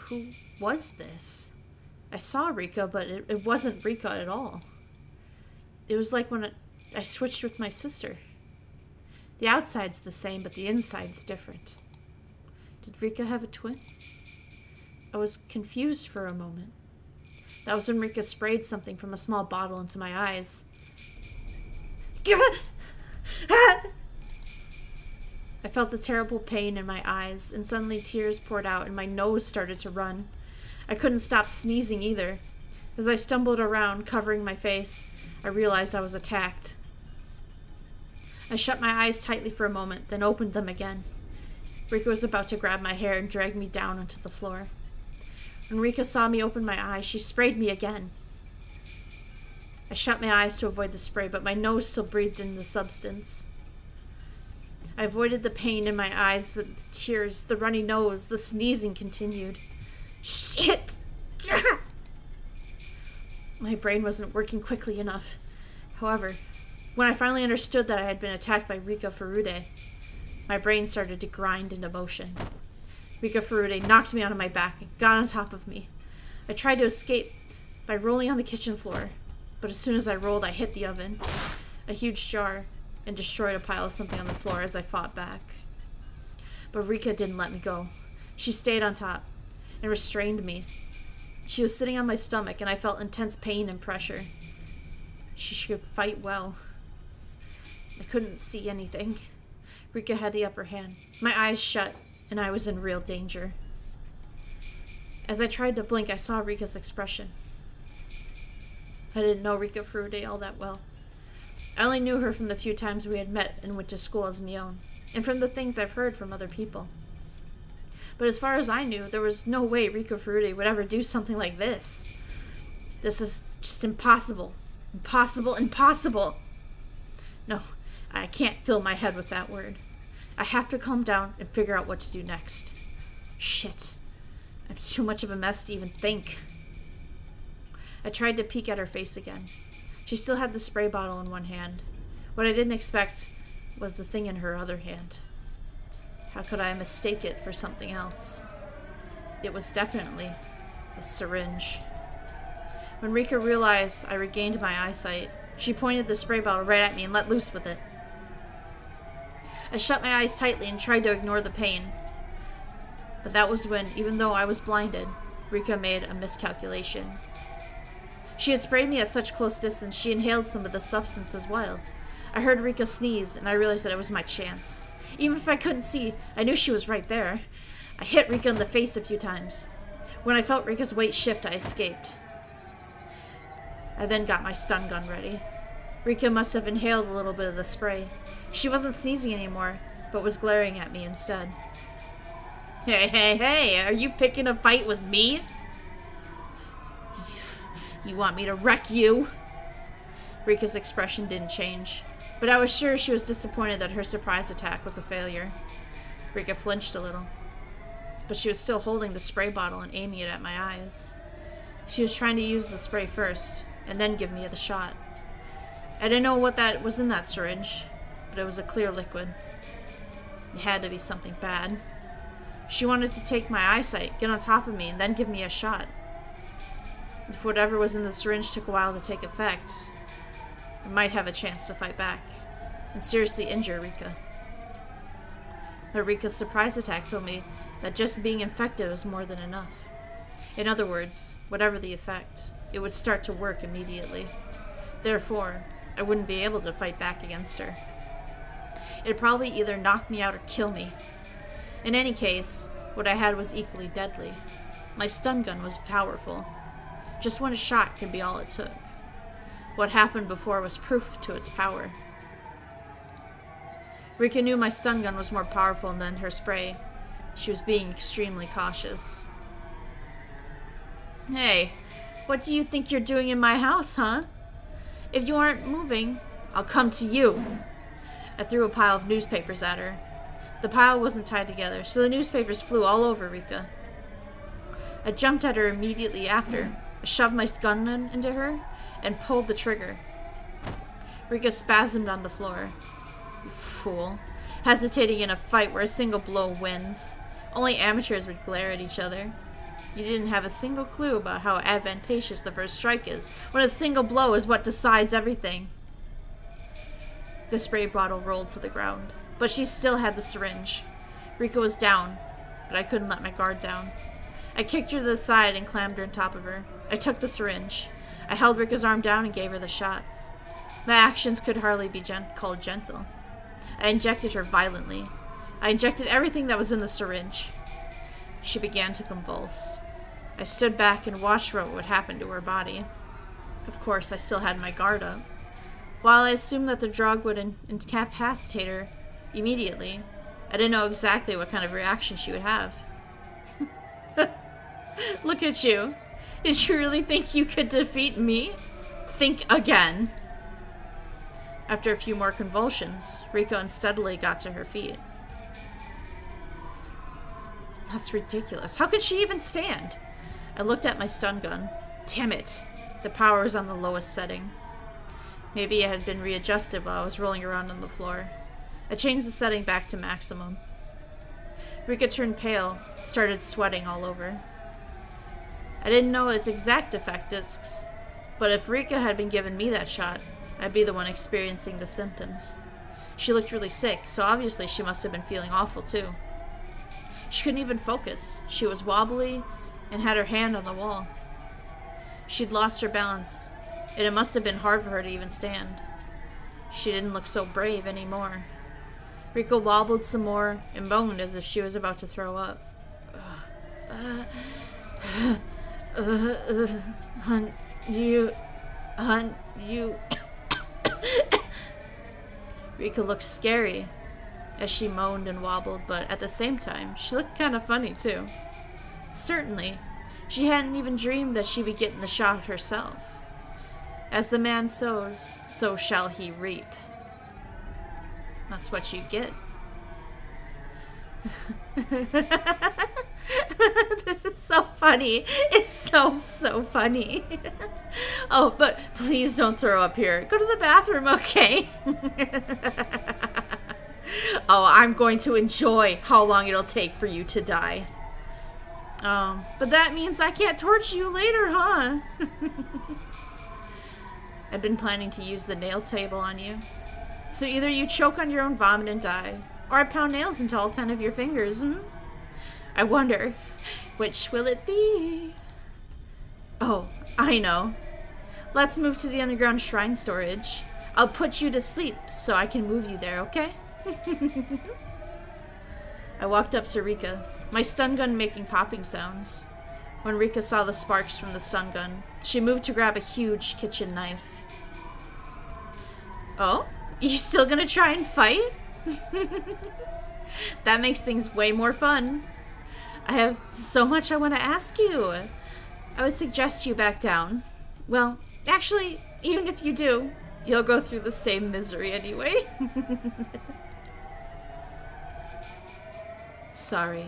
[SPEAKER 1] who was this? I saw Rika, but it wasn't Rika at all. It was like when I switched with my sister. The outside's the same, but the inside's different. Did Rika have a twin? I was confused for a moment. That was when Rika sprayed something from a small bottle into my eyes. I felt a terrible pain in my eyes, and suddenly tears poured out and my nose started to run. I couldn't stop sneezing either. As I stumbled around, covering my face, I realized I was attacked. I shut my eyes tightly for a moment, then opened them again. Rika was about to grab my hair and drag me down onto the floor. When Rika saw me open my eyes, she sprayed me again. I shut my eyes to avoid the spray, but my nose still breathed in the substance. I avoided the pain in my eyes, but the tears, the runny nose, the sneezing continued. Shit! My brain wasn't working quickly enough. However, when I finally understood that I had been attacked by Rika Furude, my brain started to grind into motion. Rika Furude knocked me onto my back and got on top of me. I tried to escape by rolling on the kitchen floor, but as soon as I rolled, I hit the oven, a huge jar, and destroyed a pile of something on the floor as I fought back. But Rika didn't let me go. She stayed on top and restrained me. She was sitting on my stomach, and I felt intense pain and pressure. She could fight well. I couldn't see anything. Rika had the upper hand. My eyes shut, and I was in real danger. As I tried to blink, I saw Rika's expression. I didn't know Rika Furude all that well. I only knew her from the few times we had met and went to school as Mion, and from the things I've heard from other people. But as far as I knew, there was no way Rika Furude would ever do something like this. This is just impossible. Impossible, impossible! No, I can't fill my head with that word. I have to calm down and figure out what to do next. Shit. I'm too much of a mess to even think. I tried to peek at her face again. She still had the spray bottle in one hand. What I didn't expect was the thing in her other hand. How could I mistake it for something else? It was definitely a syringe. When Rika realized I regained my eyesight, she pointed the spray bottle right at me and let loose with it. I shut my eyes tightly and tried to ignore the pain. But that was when, even though I was blinded, Rika made a miscalculation. She had sprayed me at such close distance, she inhaled some of the substance as well. I heard Rika sneeze, and I realized that it was my chance. Even if I couldn't see, I knew she was right there. I hit Rika in the face a few times. When I felt Rika's weight shift, I escaped. I then got my stun gun ready. Rika must have inhaled a little bit of the spray. She wasn't sneezing anymore, but was glaring at me instead. Hey, are you picking a fight with me? You want me to wreck you? Rika's expression didn't change, but I was sure she was disappointed that her surprise attack was a failure. Rika flinched a little, but she was still holding the spray bottle and aiming it at my eyes. She was trying to use the spray first, and then give me the shot. I didn't know what that was in that syringe, but it was a clear liquid. It had to be something bad. She wanted to take my eyesight, get on top of me, and then give me a shot. If whatever was in the syringe took a while to take effect, I might have a chance to fight back and seriously injure Rika. But Rika's surprise attack told me that just being infected was more than enough. In other words, whatever the effect, it would start to work immediately. Therefore, I wouldn't be able to fight back against her. It'd probably either knock me out or kill me. In any case, what I had was equally deadly. My stun gun was powerful. Just one shot could be all it took. What happened before was proof to its power. Rika knew my stun gun was more powerful than her spray. She was being extremely cautious. Hey, what do you think you're doing in my house, huh? If you aren't moving, I'll come to you. I threw a pile of newspapers at her. The pile wasn't tied together, so the newspapers flew all over Rika. I jumped at her immediately after. I shoved my gun into her and pulled the trigger. Rika spasmed on the floor. You fool. Hesitating in a fight where a single blow wins. Only amateurs would glare at each other. You didn't have a single clue about how advantageous the first strike is, when a single blow is what decides everything. The spray bottle rolled to the ground, but she still had the syringe. Rika was down, but I couldn't let my guard down. I kicked her to the side and clammed her on top of her. I took the syringe. I held Rika's arm down and gave her the shot. My actions could hardly be called gentle. I injected her violently. I injected everything that was in the syringe. She began to convulse. I stood back and watched what would happen to her body. Of course, I still had my guard up. While I assumed that the drug would incapacitate her immediately, I didn't know exactly what kind of reaction she would have. Look at you. Did you really think you could defeat me? Think again. After a few more convulsions, Rika unsteadily got to her feet. That's ridiculous. How could she even stand? I looked at my stun gun. Damn it. The power was on the lowest setting. Maybe it had been readjusted while I was rolling around on the floor. I changed the setting back to maximum. Rika turned pale, started sweating all over. I didn't know its exact effects, but if Rika had been given me that shot, I'd be the one experiencing the symptoms. She looked really sick, so obviously she must have been feeling awful too. She couldn't even focus. She was wobbly and had her hand on the wall. She'd lost her balance, and it must have been hard for her to even stand. She didn't look so brave anymore. Rika wobbled some more and moaned as if she was about to throw up. You. Rika looked scary as she moaned and wobbled, but at the same time, she looked kind of funny too. Certainly, she hadn't even dreamed that she'd be getting the shot herself. As the man sows, so shall he reap. That's what you get. This is so funny. It's so funny. Oh, but please don't throw up here. Go to the bathroom, okay? Oh, I'm going to enjoy how long it'll take for you to die. But that means I can't torture you later, huh? I've been planning to use the nail table on you. So either you choke on your own vomit and die, or I pound nails into all 10 of your fingers, I wonder, which will it be? Oh, I know. Let's move to the underground shrine storage. I'll put you to sleep so I can move you there, okay? I walked up to Rika, my stun gun making popping sounds. When Rika saw the sparks from the stun gun, she moved to grab a huge kitchen knife. Oh? You still gonna try and fight? That makes things way more fun. I have so much I want to ask you. I would suggest you back down. Well, actually, even if you do, you'll go through the same misery anyway. Sorry,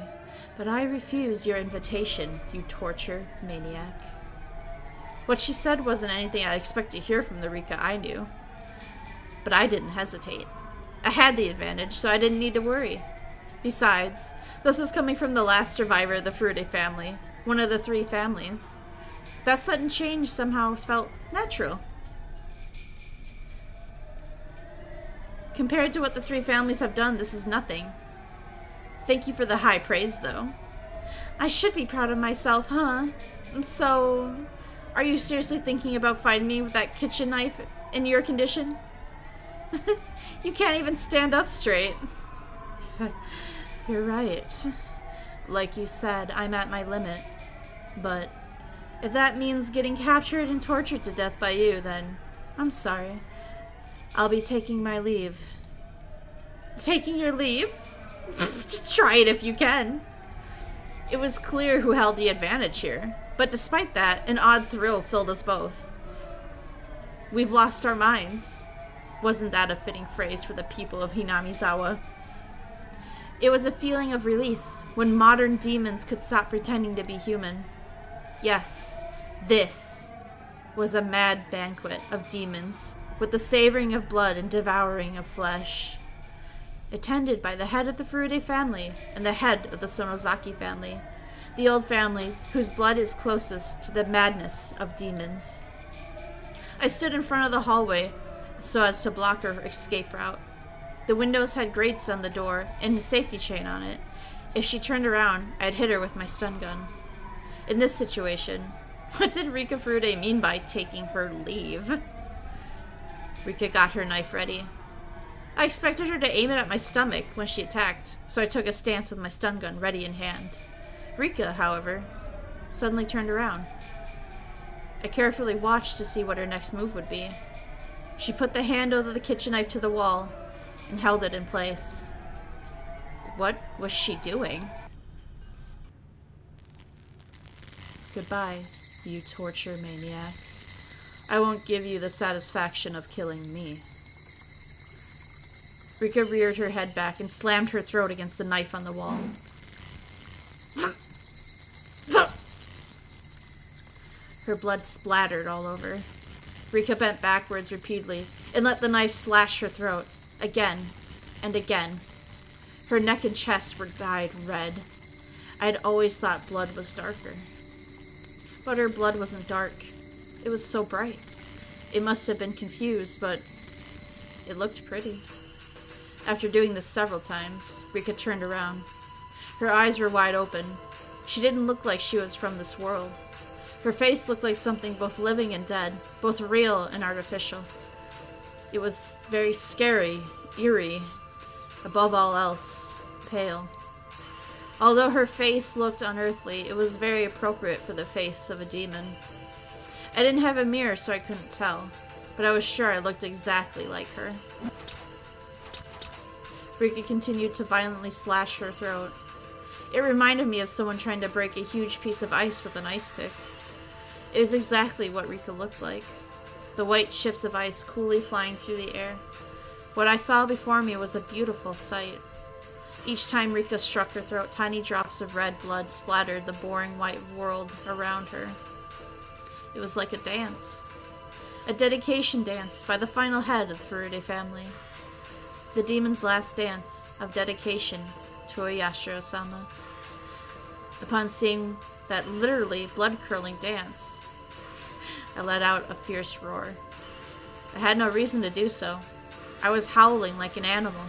[SPEAKER 1] but I refuse your invitation, you torture maniac. What she said wasn't anything I'd expect to hear from the Rika I knew. But I didn't hesitate. I had the advantage, so I didn't need to worry. Besides, this was coming from the last survivor of the Furude family, one of the 3 families. That sudden change somehow felt natural. Compared to what the 3 families have done, this is nothing. Thank you for the high praise, though. I should be proud of myself, huh? So, are you seriously thinking about fighting me with that kitchen knife in your condition? You can't even stand up straight. You're right. Like you said, I'm at my limit. But if that means getting captured and tortured to death by you, then I'm sorry. I'll be taking my leave. Taking your leave? Try it if you can. It was clear who held the advantage here, but despite that, an odd thrill filled us both. We've lost our minds. Wasn't that a fitting phrase for the people of Hinamizawa? It was a feeling of release when modern demons could stop pretending to be human. Yes, this was a mad banquet of demons, with the savoring of blood and devouring of flesh. Attended by the head of the Furude family and the head of the Sonozaki family, the old families whose blood is closest to the madness of demons. I stood in front of the hallway so as to block her escape route. The windows had grates on the door and a safety chain on it. If she turned around, I'd hit her with my stun gun. In this situation, what did Rika Furude mean by taking her leave? Rika got her knife ready. I expected her to aim it at my stomach when she attacked, so I took a stance with my stun gun ready in hand. Rika, however, suddenly turned around. I carefully watched to see what her next move would be. She put the handle of the kitchen knife to the wall and held it in place. What was she doing? Goodbye, you torture maniac. I won't give you the satisfaction of killing me. Rika reared her head back and slammed her throat against the knife on the wall. Her blood splattered all over. Rika bent backwards repeatedly and let the knife slash her throat, again and again. Her neck and chest were dyed red. I had always thought blood was darker. But her blood wasn't dark. It was so bright. It must have been confused, but it looked pretty. After doing this several times, Rika turned around. Her eyes were wide open. She didn't look like she was from this world. Her face looked like something both living and dead, both real and artificial. It was very scary, eerie, above all else, pale. Although her face looked unearthly, it was very appropriate for the face of a demon. I didn't have a mirror, so I couldn't tell, but I was sure I looked exactly like her. Rika continued to violently slash her throat. It reminded me of someone trying to break a huge piece of ice with an ice pick. It was exactly what Rika looked like. The white chips of ice coolly flying through the air. What I saw before me was a beautiful sight. Each time Rika struck her throat, tiny drops of red blood splattered the boring white world around her. It was like a dance. A dedication dance by the final head of the Furude family. The demon's last dance of dedication to Oyashiro-sama. Upon seeing that literally blood-curdling dance, I let out a fierce roar. I had no reason to do so. I was howling like an animal.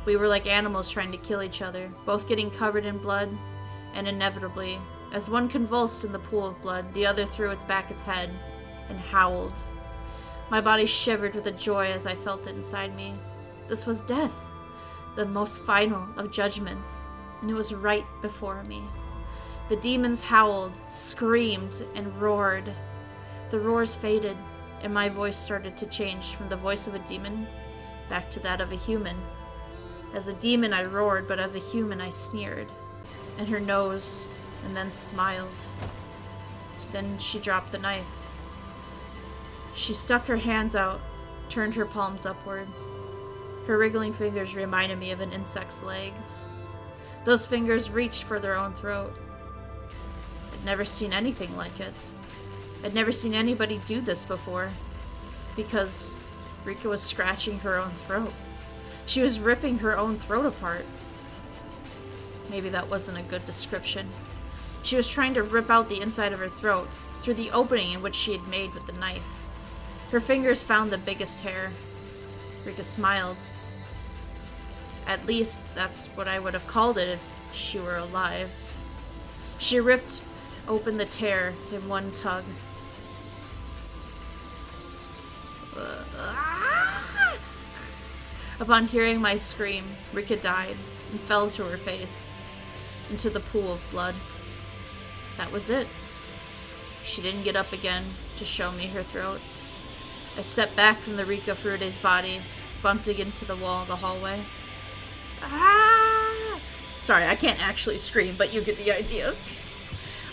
[SPEAKER 1] We were like animals trying to kill each other, both getting covered in blood, and inevitably, as one convulsed in the pool of blood, the other threw back its head and howled. My body shivered with the joy as I felt it inside me. This was death. the most final of judgments, and it was right before me. The demons howled, screamed, and roared. The roars faded, and my voice started to change from the voice of a demon back to that of a human. As a demon, I roared, but as a human, I sneered. And her nose, and then smiled. Then she dropped the knife. She stuck her hands out, turned her palms upward. Her wriggling fingers reminded me of an insect's legs. Those fingers reached for their own throat. I'd never seen anything like it. I'd never seen anybody do this before, because Rika was scratching her own throat. She was ripping her own throat apart. Maybe that wasn't a good description. She was trying to rip out the inside of her throat through the opening in which she had made with the knife. Her fingers found the biggest tear. Rika smiled. At least that's what I would have called it if she were alive. She ripped open the tear in one tug. Upon hearing my scream, Rika died and fell to her face, into the pool of blood. That was it. She didn't get up again to show me her throat. I stepped back from the Rika Furude's body, bumped against the wall of the hallway. Ah! Sorry, I can't actually scream, but you get the idea.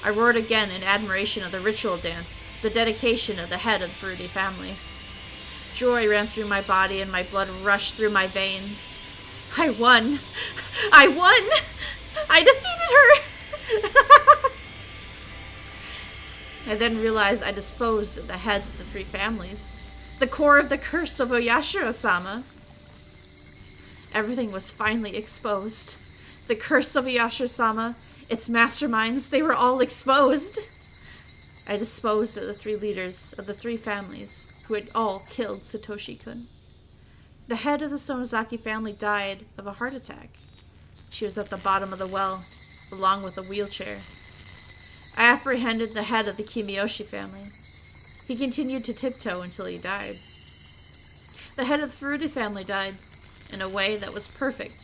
[SPEAKER 1] I roared again in admiration of the ritual dance, the dedication of the head of the Furude family. Joy ran through my body and my blood rushed through my veins. I won! I won! I defeated her! I then realized I disposed of the heads of the three families. The core of the curse of Oyashiro-sama. Everything was finally exposed. The curse of Oyashiro-sama, its masterminds, they were all exposed. I disposed of the three leaders of the three families who had all killed Satoshi-kun. The head of the Sonozaki family died of a heart attack. She was at the bottom of the well, along with a wheelchair. I apprehended the head of the Kimiyoshi family. He continued to tiptoe until he died. The head of the Furude family died in a way that was perfect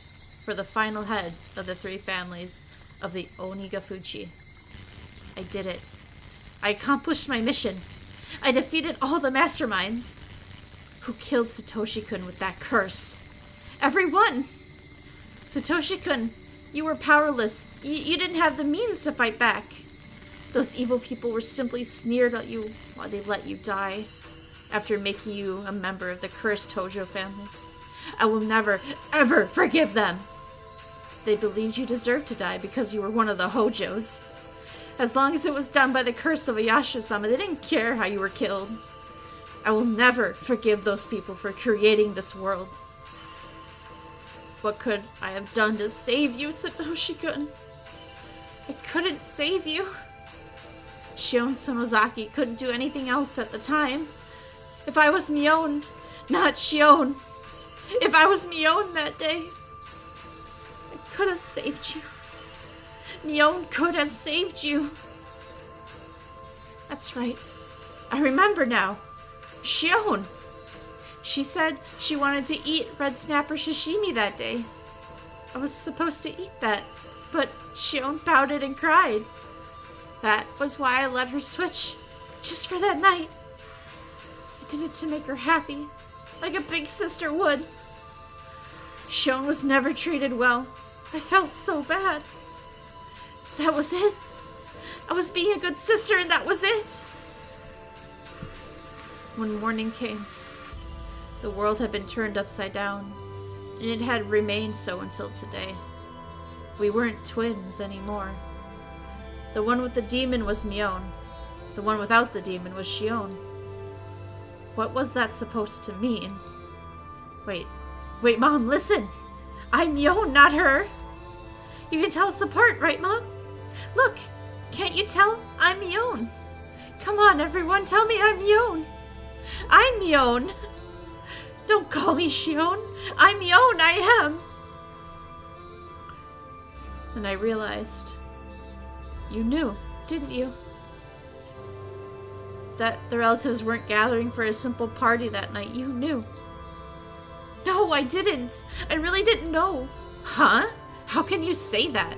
[SPEAKER 1] for the final head of the three families of the Onigafuchi. I did it. I accomplished my mission. I defeated all the masterminds who killed Satoshi-kun with that curse. Everyone! Satoshi-kun, you were powerless. You didn't have the means to fight back. Those evil people were simply sneered at you while they let you die, after making you a member of the cursed Tojo family. I will never, ever forgive them. They believed you deserved to die because you were one of the Hojos. As long as it was done by the curse of Oyashiro-sama, they didn't care how you were killed. I will never forgive those people for creating this world. What could I have done to save you, Satoshi-kun? I couldn't save you. Shion Sonozaki couldn't do anything else at the time. If I was Mion, not Shion. If I was Mion that day, I could have saved you. Mion could have saved you. That's right. I remember now. Shion. She said she wanted to eat red snapper sashimi that day. I was supposed to eat that, but Shion pouted and cried. That was why I let her switch, just for that night. I did it to make her happy, like a big sister would. Shion was never treated well. I felt so bad. That was it. I was being a good sister and that was it. When morning came, the world had been turned upside down, and it had remained so until today. We weren't twins anymore. The one with the demon was Mion. The one without the demon was Shion. What was that supposed to mean? Wait, Mom, listen! I'm Mion, not her! You can tell us apart, right, Mom? Look, can't you tell? I'm Mion. Come on, everyone, tell me I'm Mion. I'm Mion. Don't call me Shion. I'm Mion, I am. And I realized, you knew, didn't you? That the relatives weren't gathering for a simple party that night. You knew. No, I didn't. I really didn't know. Huh? How can you say that?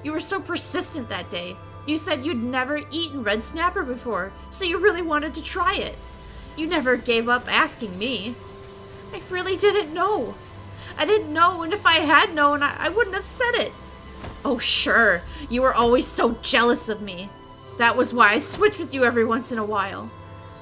[SPEAKER 1] You were so persistent that day. You said you'd never eaten red snapper before, so you really wanted to try it. You never gave up asking me. I really didn't know. I didn't know, and if I had known, I wouldn't have said it. Oh, sure. You were always so jealous of me. That was why I switched with you every once in a while.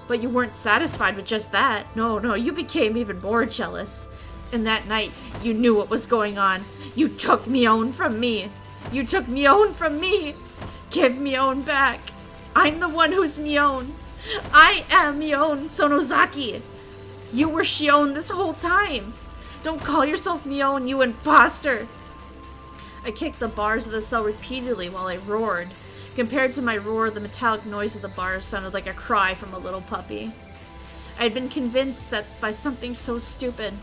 [SPEAKER 1] But you weren't satisfied with just that. No, you became even more jealous. And that night, you knew what was going on. You took Mion from me. You took Mion from me. Give Mion back. I'm the one who's Mion. I am Mion Sonozaki. You were Shion this whole time. Don't call yourself Mion, you imposter. I kicked the bars of the cell repeatedly while I roared. Compared to my roar, the metallic noise of the bars sounded like a cry from a little puppy. I had been convinced that by something so stupid.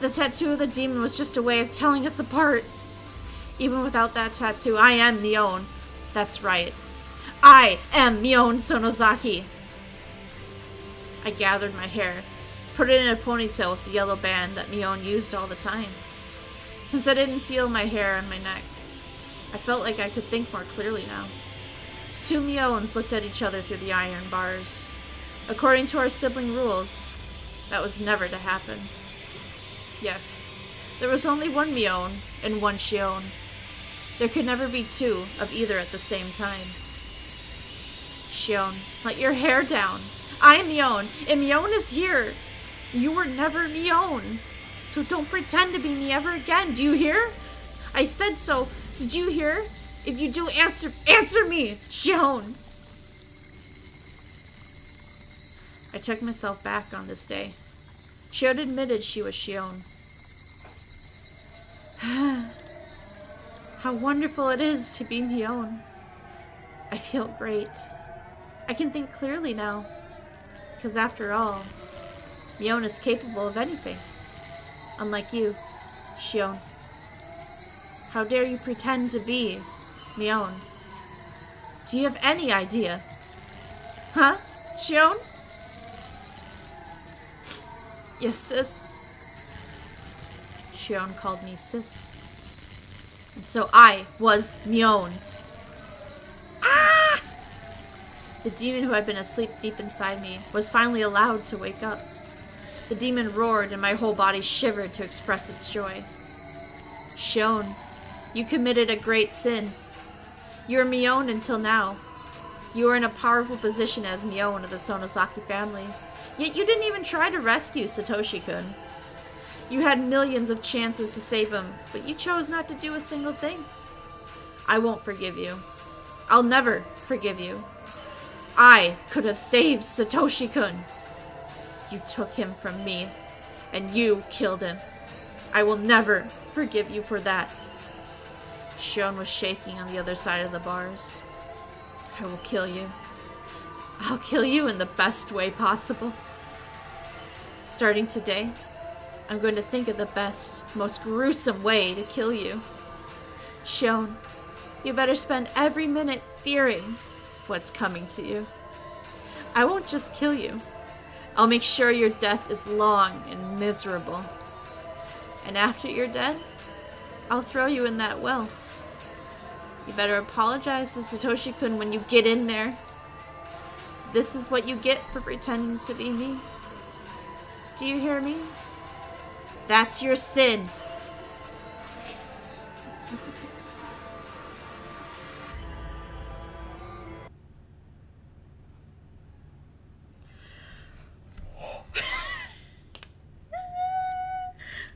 [SPEAKER 1] The tattoo of the demon was just a way of telling us apart. Even without that tattoo, I am Mion. That's right. I am Mion Sonozaki. I gathered my hair, put it in a ponytail with the yellow band that Mion used all the time. Since I didn't feel my hair on my neck, I felt like I could think more clearly now. Two Mions looked at each other through the iron bars. According to our sibling rules, that was never to happen. Yes, there was only one Mion and one Shion. There could never be two of either at the same time. Shion, let your hair down. I'm Mion, and Mion is here. You were never Mion. So don't pretend to be me ever again. Do you hear? I said so. So do you hear? If you do, answer me, Shion. I took myself back on this day. Shion admitted she was Shion. How wonderful it is to be Mion. I feel great. I can think clearly now. Because after all, Mion is capable of anything. Unlike you, Shion. How dare you pretend to be Mion? Do you have any idea? Huh, Shion? Yes, sis. Shion called me sis. And so I was Mion. Ah! The demon who had been asleep deep inside me was finally allowed to wake up. The demon roared and my whole body shivered to express its joy. Shion, you committed a great sin. You were Mion until now. You were in a powerful position as Mion of the Sonozaki family. Yet you didn't even try to rescue Satoshi-kun. You had millions of chances to save him, but you chose not to do a single thing. I won't forgive you. I'll never forgive you. I could have saved Satoshi-kun. You took him from me, and you killed him. I will never forgive you for that. Shion was shaking on the other side of the bars. I will kill you. I'll kill you in the best way possible. Starting today, I'm going to think of the best, most gruesome way to kill you. Shion, you better spend every minute fearing what's coming to you. I won't just kill you. I'll make sure your death is long and miserable. And after you're dead, I'll throw you in that well. You better apologize to Satoshi-kun when you get in there. This is what you get for pretending to be me. Do you hear me? That's your sin.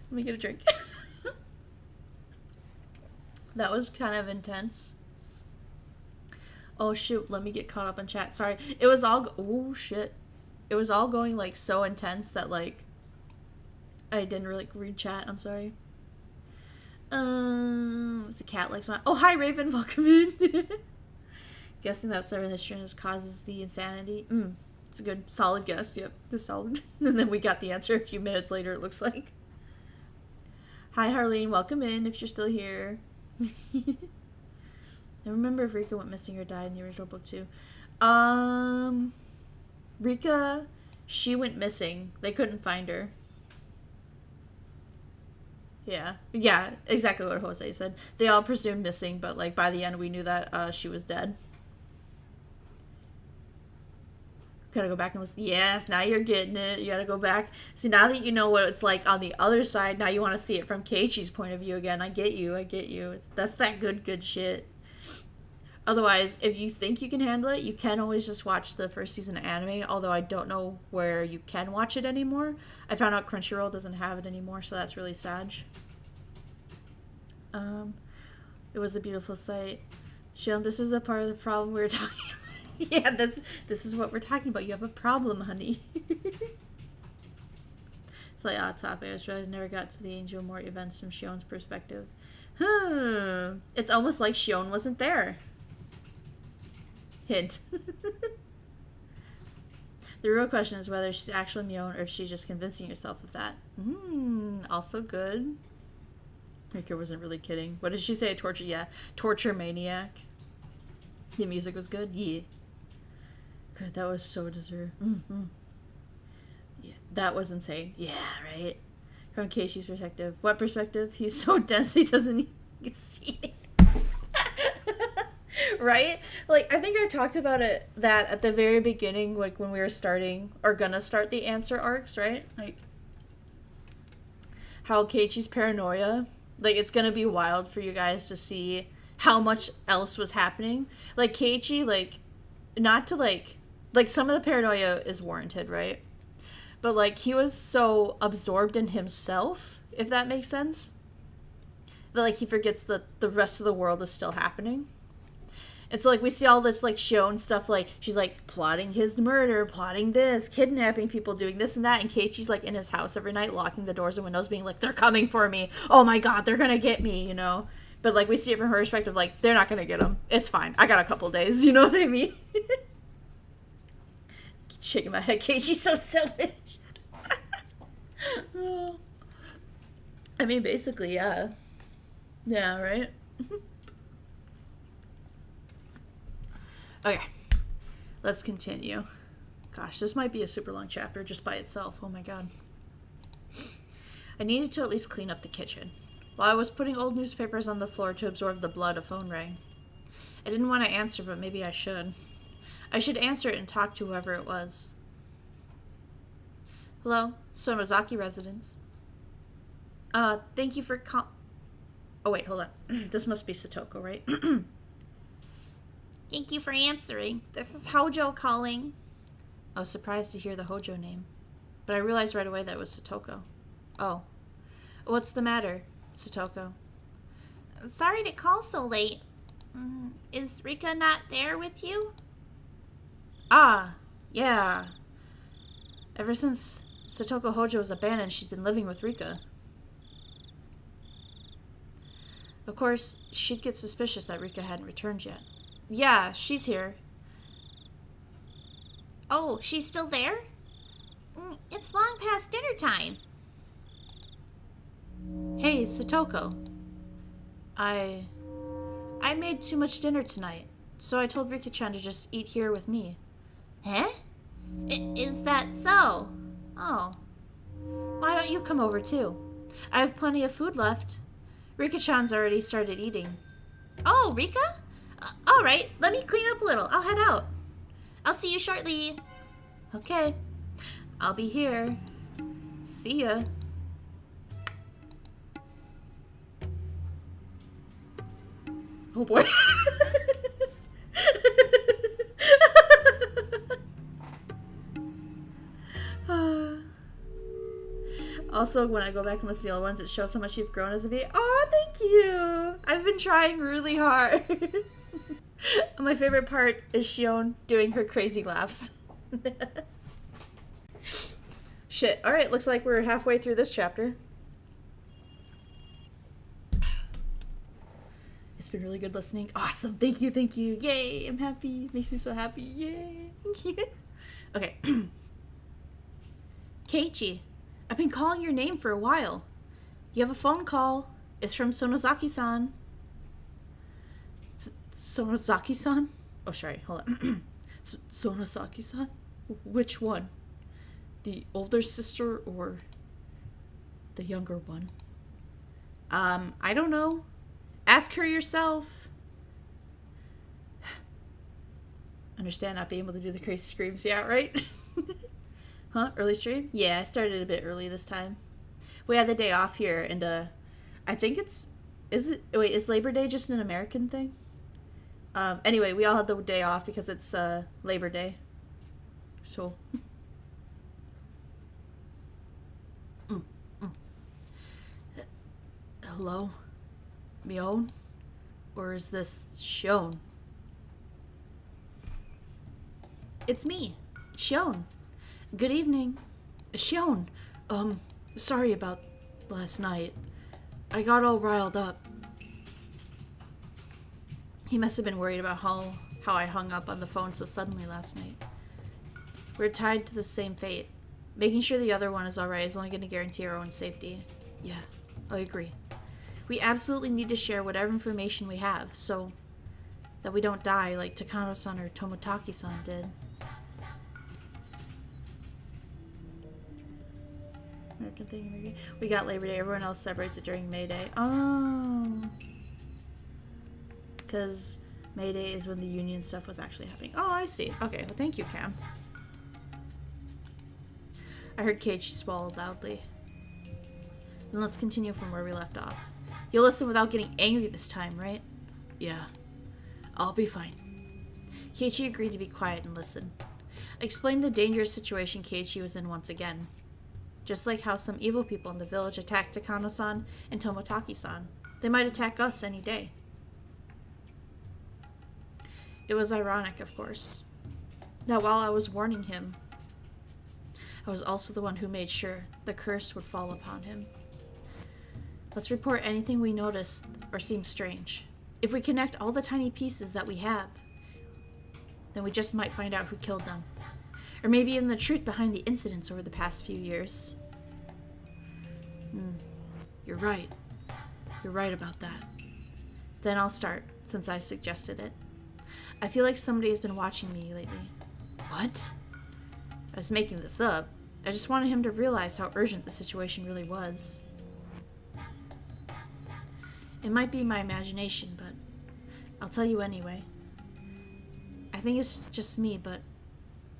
[SPEAKER 1] Let me get a drink. That was kind of intense. Oh shoot, let me get caught up on chat. Sorry. It was all oh shit. It was all going like so intense that like I didn't really read chat. I'm sorry. It's a cat like smile. Oh hi Raven, welcome in. Guessing that serving the stream causes the insanity. It's a good solid guess. Yep, the solid. And then we got the answer a few minutes later. It looks like. Hi Harleen, welcome in if you're still here. I remember if Rika went missing or died in the original book too. Rika, she went missing. They couldn't find her. Yeah. Yeah, exactly what Jose said. They all presumed missing, but like by the end we knew that she was dead. Gotta go back and listen. Yes, now you're getting it. You gotta go back. See, now that you know what it's like on the other side, now you want to see it from Keiichi's point of view again. I get you. I get you. That's that good shit. Otherwise, if you think you can handle it, you can always just watch the first season of anime, although I don't know where you can watch it anymore. I found out Crunchyroll doesn't have it anymore, so that's really sad. It was a beautiful sight. Shion, this is the part of the problem we were talking about. Yeah, this is what we're talking about. You have a problem, honey. It's like, topic. I just realized I never got to the Angel Mort events from Shion's perspective. It's almost like Shion wasn't there. Hint. The real question is whether she's actually Mion or if she's just convincing herself of that. Also good. Rika wasn't really kidding. What did she say? Torture? Yeah. Torture maniac. The music was good? Yeah. Good, that was so deserved. Yeah, that was insane. Yeah, right? From Keishi's perspective. What perspective? He's so dense he doesn't even see it. Right? Like, I think I talked about it that at the very beginning, like when we were starting or gonna start the answer arcs, right? Like how Keiichi's paranoia, like it's gonna be wild for you guys to see how much else was happening. Like Keiichi, like not to like some of the paranoia is warranted, right? But like he was so absorbed in himself, if that makes sense, that like he forgets that the rest of the world is still happening. And so, like, we see all this, like, shown stuff, like, she's, like, plotting his murder, plotting this, kidnapping people, doing this and that, and Keiichi's, like, in his house every night, locking the doors and windows, being like, they're coming for me, oh my god, they're gonna get me, you know? But, like, we see it from her perspective, like, they're not gonna get him, it's fine, I got a couple days, you know what I mean? Shaking my head, Keiichi's so selfish. I mean, basically, yeah. Yeah, right? Okay, let's continue. Gosh, this might be a super long chapter just by itself. Oh my god. I needed to at least clean up the kitchen. While I was putting old newspapers on the floor to absorb the blood, a phone rang. I didn't want to answer, but maybe I should. I should answer it and talk to whoever it was. Hello, Sonozaki residence. Thank you for Oh wait, hold on. This must be Satoko, right? Thank you for answering. This is Hojo calling. I was surprised to hear the Hojo name, but I realized right away that it was Satoko. Oh. What's the matter, Satoko? Sorry to call so late. Is Rika not there with you? Ah, yeah. Ever since Satoko Hojo was abandoned, she's been living with Rika. Of course, she'd get suspicious that Rika hadn't returned yet. Yeah, she's here. Oh, she's still there? It's long past dinner time. Hey, Satoko. I made too much dinner tonight, so I told Rika-chan to just eat here with me. Huh? Is that so? Oh. Why don't you come over too? I have plenty of food left. Rika-chan's already started eating. Oh, Rika? Alright, let me clean up a little. I'll head out. I'll see you shortly. Okay. I'll be here. See ya. Oh boy. Also, when I go back and listen to the other ones, it shows how much you've grown as a VA. Oh, thank you! I've been trying really hard. My favorite part is Shion doing her crazy laughs. Shit. Alright, looks like we're halfway through this chapter. It's been really good listening. Awesome. Thank you, thank you. Yay, I'm happy. Makes me so happy. Yay. Okay. Keiichi, I've been calling your name for a while. You have a phone call. It's from Sonozaki-san. Sonozaki-san? Oh, sorry. Hold on. Sonozaki-san? Which one? The older sister or the younger one? I don't know. Ask her yourself. Understand not being able to do the crazy screams yet, right? Huh? Early stream? Yeah, I started a bit early this time. We had the day off here, and I think is Labor Day just an American thing? Anyway, we all had the day off because it's Labor Day. So. Hello? Mion? Or is this Shion? It's me, Shion. Good evening. Shion, sorry about last night. I got all riled up. He must have been worried about how I hung up on the phone so suddenly last night. We're tied to the same fate. Making sure the other one is alright is only going to guarantee our own safety. Yeah, I agree. We absolutely need to share whatever information we have, so that we don't die like Takano-san or Tomotaki-san did. American thing. We got Labor Day. Everyone else celebrates it during May Day. Oh. Because May Day is when the union stuff was actually happening. Oh, I see. Okay, well, thank you, Cam. I heard Keiichi swallow loudly. Then let's continue from where we left off. You'll listen without getting angry this time, right? Yeah. I'll be fine. Keiichi agreed to be quiet and listen. I explained the dangerous situation Keiichi was in once again. Just like how some evil people in the village attacked Takano-san and Tomotaki-san. They might attack us any day. It was ironic, of course, that while I was warning him, I was also the one who made sure the curse would fall upon him. Let's report anything we notice or seems strange. If we connect all the tiny pieces that we have, then we just might find out who killed them. Or maybe even the truth behind the incidents over the past few years. You're right. You're right about that. Then I'll start, since I suggested it. I feel like somebody has been watching me lately. What? I was making this up. I just wanted him to realize how urgent the situation really was. It might be my imagination, but I'll tell you anyway. I think it's just me, but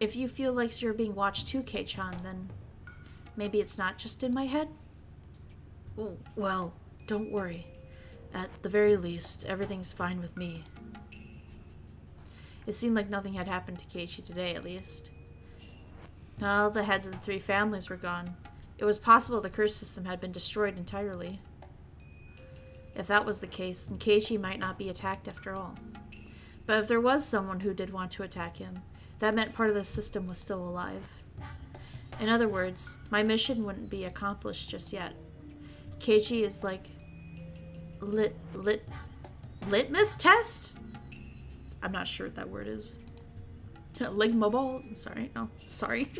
[SPEAKER 1] if you feel like you're being watched too, Kei-chan, then maybe it's not just in my head? Well, don't worry. At the very least, everything's fine with me. It seemed like nothing had happened to Keiichi today, at least. Not all the heads of the three families were gone. It was possible the curse system had been destroyed entirely. If that was the case, then Keiichi might not be attacked after all. But if there was someone who did want to attack him, that meant part of the system was still alive. In other words, my mission wouldn't be accomplished just yet. Keiichi is like litmus test? I'm not sure what that word is. Ligma balls? Sorry.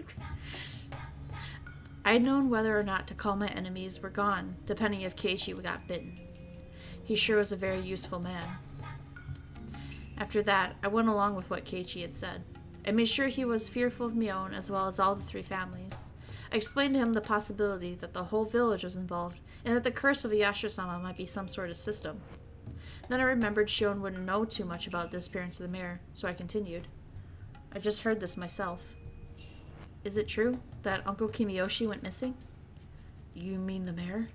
[SPEAKER 1] I'd known whether or not to call my enemies were gone, depending if Keiichi got bitten. He sure was a very useful man. After that, I went along with what Keiichi had said. I made sure he was fearful of Mion as well as all the three families. I explained to him the possibility that the whole village was involved, and that the curse of Yashiro-sama might be some sort of system. Then I remembered Shion wouldn't know too much about the disappearance of the mayor, so I continued. I just heard this myself. Is it true that Uncle Kimiyoshi went missing? You mean the mayor?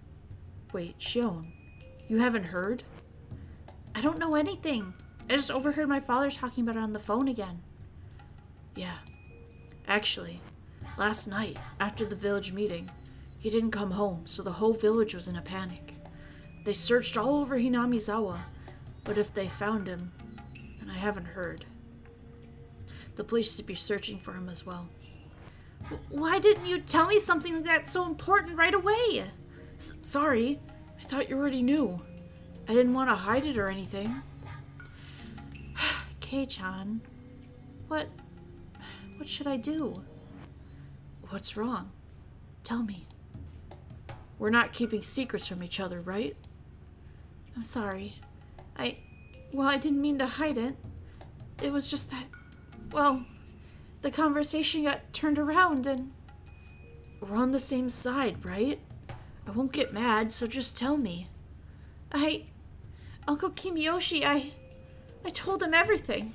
[SPEAKER 1] Wait, Shion, you haven't heard? I don't know anything. I just overheard my father talking about it on the phone again. Yeah. Actually, last night, after the village meeting, he didn't come home, so the whole village was in a panic. They searched all over Hinamizawa, but if they found him, then I haven't heard. The police should be searching for him as well. Why didn't you tell me something like that so important right away? Sorry, I thought you already knew. I didn't want to hide it or anything. Kei-chan, what should I do? What's wrong? Tell me. We're not keeping secrets from each other, right? I'm sorry. I didn't mean to hide it. It was just that, the conversation got turned around and... We're on the same side, right? I won't get mad, so just tell me. Uncle Kimiyoshi, I told him everything.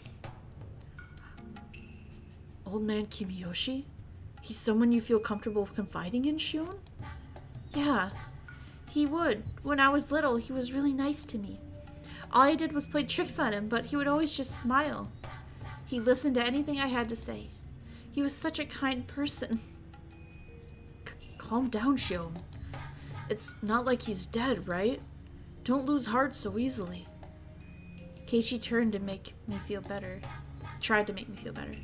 [SPEAKER 1] Old man Kimiyoshi? He's someone you feel comfortable confiding in, Shion? Yeah, he would. When I was little, he was really nice to me. All I did was play tricks on him, but he would always just smile. He listened to anything I had to say. He was such a kind person. Calm down, Shion. It's not like he's dead, right? Don't lose heart so easily. Keiichi turned to make me feel better. Tried to make me feel better.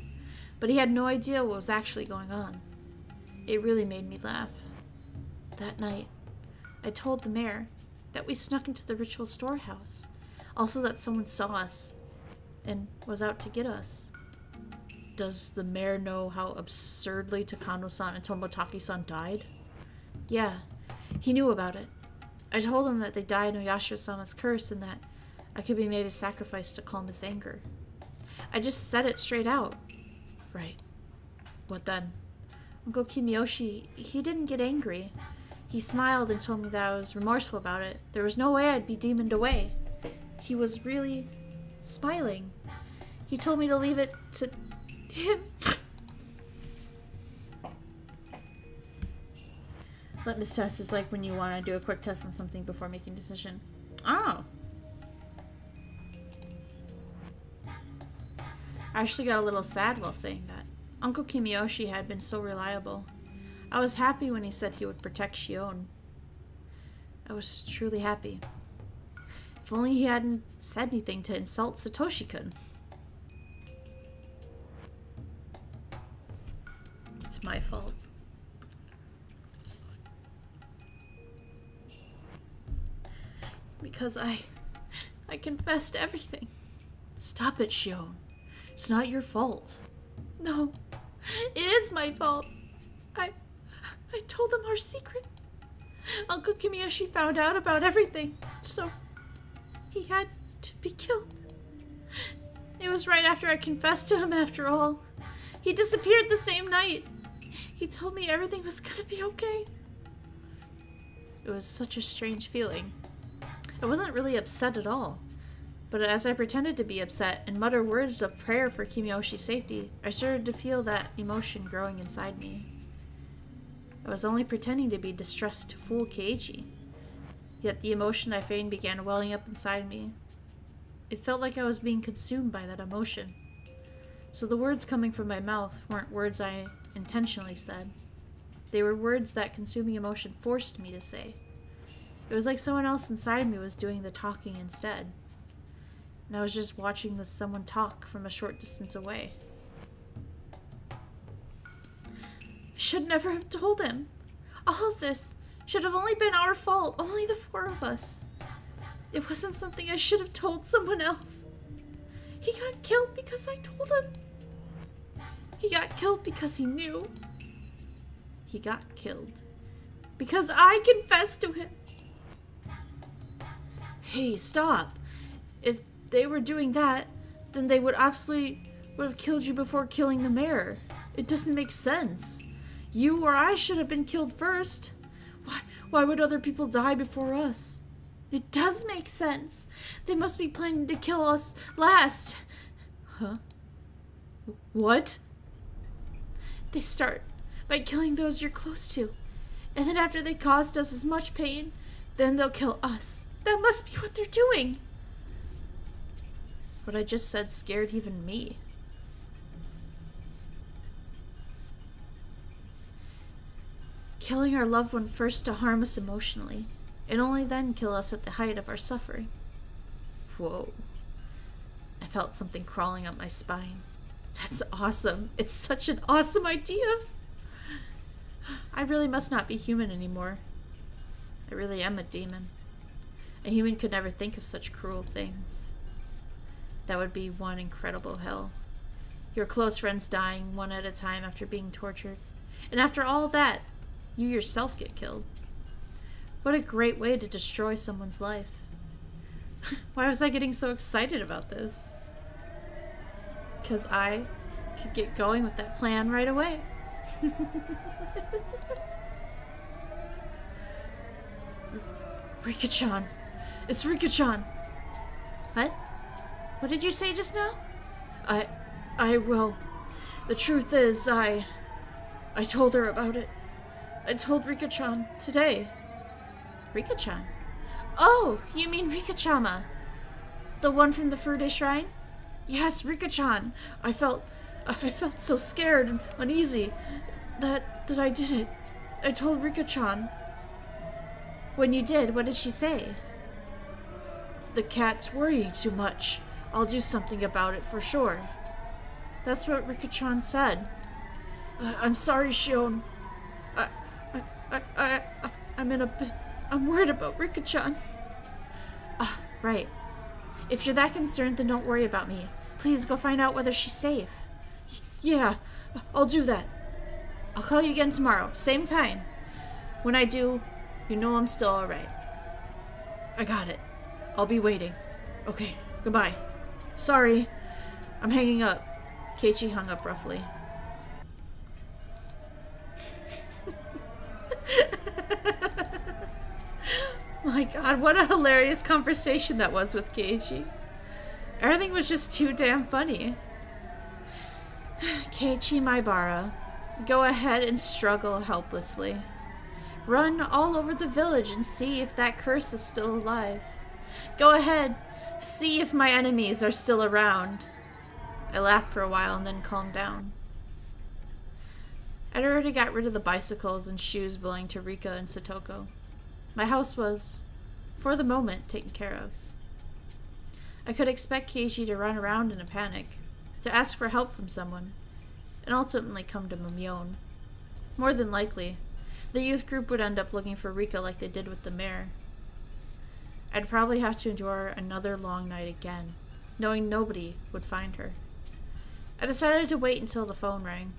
[SPEAKER 1] But he had no idea what was actually going on. It really made me laugh. That night, I told the mayor that we snuck into the ritual storehouse. Also that someone saw us and was out to get us. Does the mayor know how absurdly Takano-san and Tomotaki-san died? Yeah, he knew about it. I told him that they died in Oyashiro-sama's curse and that I could be made a sacrifice to calm his anger. I just said it straight out. Right. What then? Uncle Kimiyoshi, he didn't get angry. He smiled and told me that I was remorseful about it. There was no way I'd be demoned away. He was really smiling. He told me to leave it to him. Litmus test is like when you want to do a quick test on something before making a decision. Oh. I actually got a little sad while saying that. Uncle Kimiyoshi had been so reliable. I was happy when he said he would protect Shion. I was truly happy. If only he hadn't said anything to insult Satoshi-kun. It's my fault. Because I confessed everything. Stop it, Shion. It's not your fault. No, it is my fault. I told him our secret. Uncle Kimiyoshi found out about everything, so he had to be killed. It was right after I confessed to him, after all. He disappeared the same night. He told me everything was gonna be okay. It was such a strange feeling. I wasn't really upset at all. But as I pretended to be upset and mutter words of prayer for Kimiyoshi's safety, I started to feel that emotion growing inside me. I was only pretending to be distressed to fool Keiichi. Yet the emotion I feigned began welling up inside me. It felt like I was being consumed by that emotion. So the words coming from my mouth weren't words I intentionally said. They were words that consuming emotion forced me to say. It was like someone else inside me was doing the talking instead. And I was just watching someone talk from a short distance away. I should never have told him. All of this should have only been our fault, only the four of us. It wasn't something I should have told someone else. He got killed because I told him. He got killed because he knew. He got killed because I confessed to him. Hey, stop. If they were doing that, then they would have killed you before killing the mayor. It doesn't make sense. You or I should have been killed first. Why would other people die before us? It does make sense. They must be planning to kill us last. Huh? What? They start by killing those you're close to. And then after they caused us as much pain, then they'll kill us. That must be what they're doing. What I just said scared even me. Killing our loved one first to harm us emotionally, and only then kill us at the height of our suffering. Whoa. I felt something crawling up my spine. That's awesome. It's such an awesome idea. I really must not be human anymore. I really am a demon. A human could never think of such cruel things. That would be one incredible hell. Your close friends dying one at a time after being tortured. And after all that, you yourself get killed. What a great way to destroy someone's life. Why was I getting so excited about this? Because I could get going with that plan right away. Rika-chan, It's Rika-chan. What? What did you say just now? Well, the truth is, I told her about it. I told Rika-chan today. Rika-chan? Oh, you mean Rika-chama? The one from the Furude Shrine? Yes, Rika-chan. I felt so scared and uneasy that I did it. I told Rika-chan. When you did, what did she say? The cat's worrying too much. I'll do something about it for sure. That's what Rika-chan said. I'm sorry, Shion. I'm worried about Rika-chan. Right. If you're that concerned, then don't worry about me. Please go find out whether she's safe. Yeah, I'll do that. I'll call you again tomorrow, same time. When I do, you know I'm still alright. I got it. I'll be waiting. Okay, goodbye. Sorry. I'm hanging up. Keiichi hung up roughly. My god, what a hilarious conversation that was with Keiichi. Everything was just too damn funny. Keiichi Maibara, go ahead and struggle helplessly. Run all over the village and see if that curse is still alive. Go ahead, see if my enemies are still around. I laughed for a while and then calmed down. I'd already got rid of the bicycles and shoes belonging to Rika and Satoko. My house was, for the moment, taken care of. I could expect Keiichi to run around in a panic, to ask for help from someone, and ultimately come to Mumyon. More than likely, the youth group would end up looking for Rika like they did with the mayor. I'd probably have to endure another long night again, knowing nobody would find her. I decided to wait until the phone rang.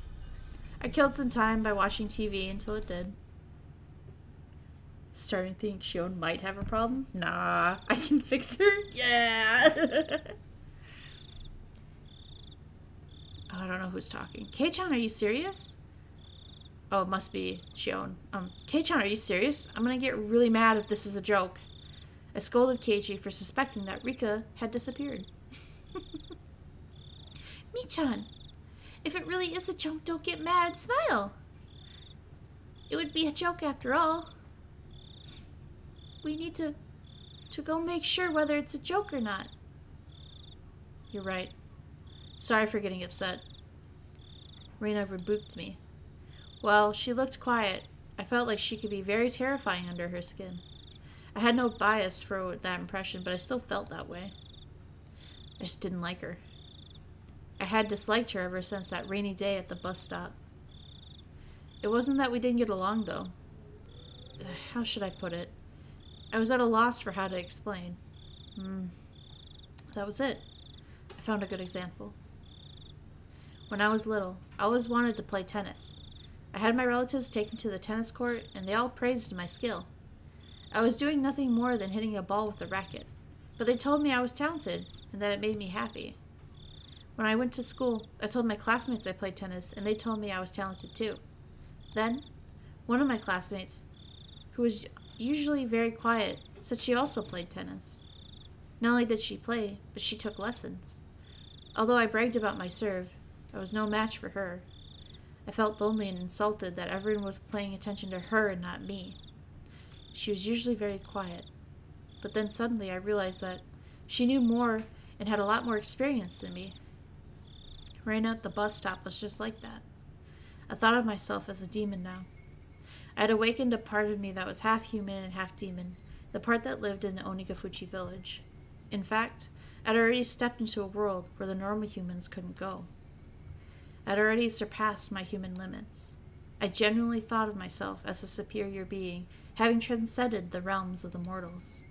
[SPEAKER 1] I killed some time by watching TV until it did. Starting to think Shion might have a problem? Nah, I can fix her. Yeah! Oh, I don't know who's talking. Kei-chan, are you serious? Oh, it must be Shion. Kei-chan, are you serious? I'm gonna get really mad if this is a joke. I scolded Keiichi for suspecting that Rika had disappeared. Mi-chan, if it really is a joke, don't get mad. Smile! It would be a joke after all. We need to go make sure whether it's a joke or not. You're right. Sorry for getting upset. Reina rebuked me. Well, she looked quiet. I felt like she could be very terrifying under her skin. I had no bias for that impression, but I still felt that way. I just didn't like her. I had disliked her ever since that rainy day at the bus stop. It wasn't that we didn't get along, though. How should I put it? I was at a loss for how to explain. That was it. I found a good example. When I was little, I always wanted to play tennis. I had my relatives take me to the tennis court, and they all praised my skill. I was doing nothing more than hitting a ball with a racket, but they told me I was talented, and that it made me happy. When I went to school, I told my classmates I played tennis, and they told me I was talented too. Then, one of my classmates, who was usually very quiet, said she also played tennis. Not only did she play, but she took lessons. Although I bragged about my serve, I was no match for her. I felt lonely and insulted that everyone was paying attention to her and not me. She was usually very quiet, but then suddenly I realized that she knew more and had a lot more experience than me. Reina at the bus stop was just like that. I thought of myself as a demon now. I had awakened a part of me that was half human and half demon, the part that lived in the Onigafuchi village. In fact, I'd already stepped into a world where the normal humans couldn't go. I'd already surpassed my human limits. I genuinely thought of myself as a superior being, having transcended the realms of the mortals.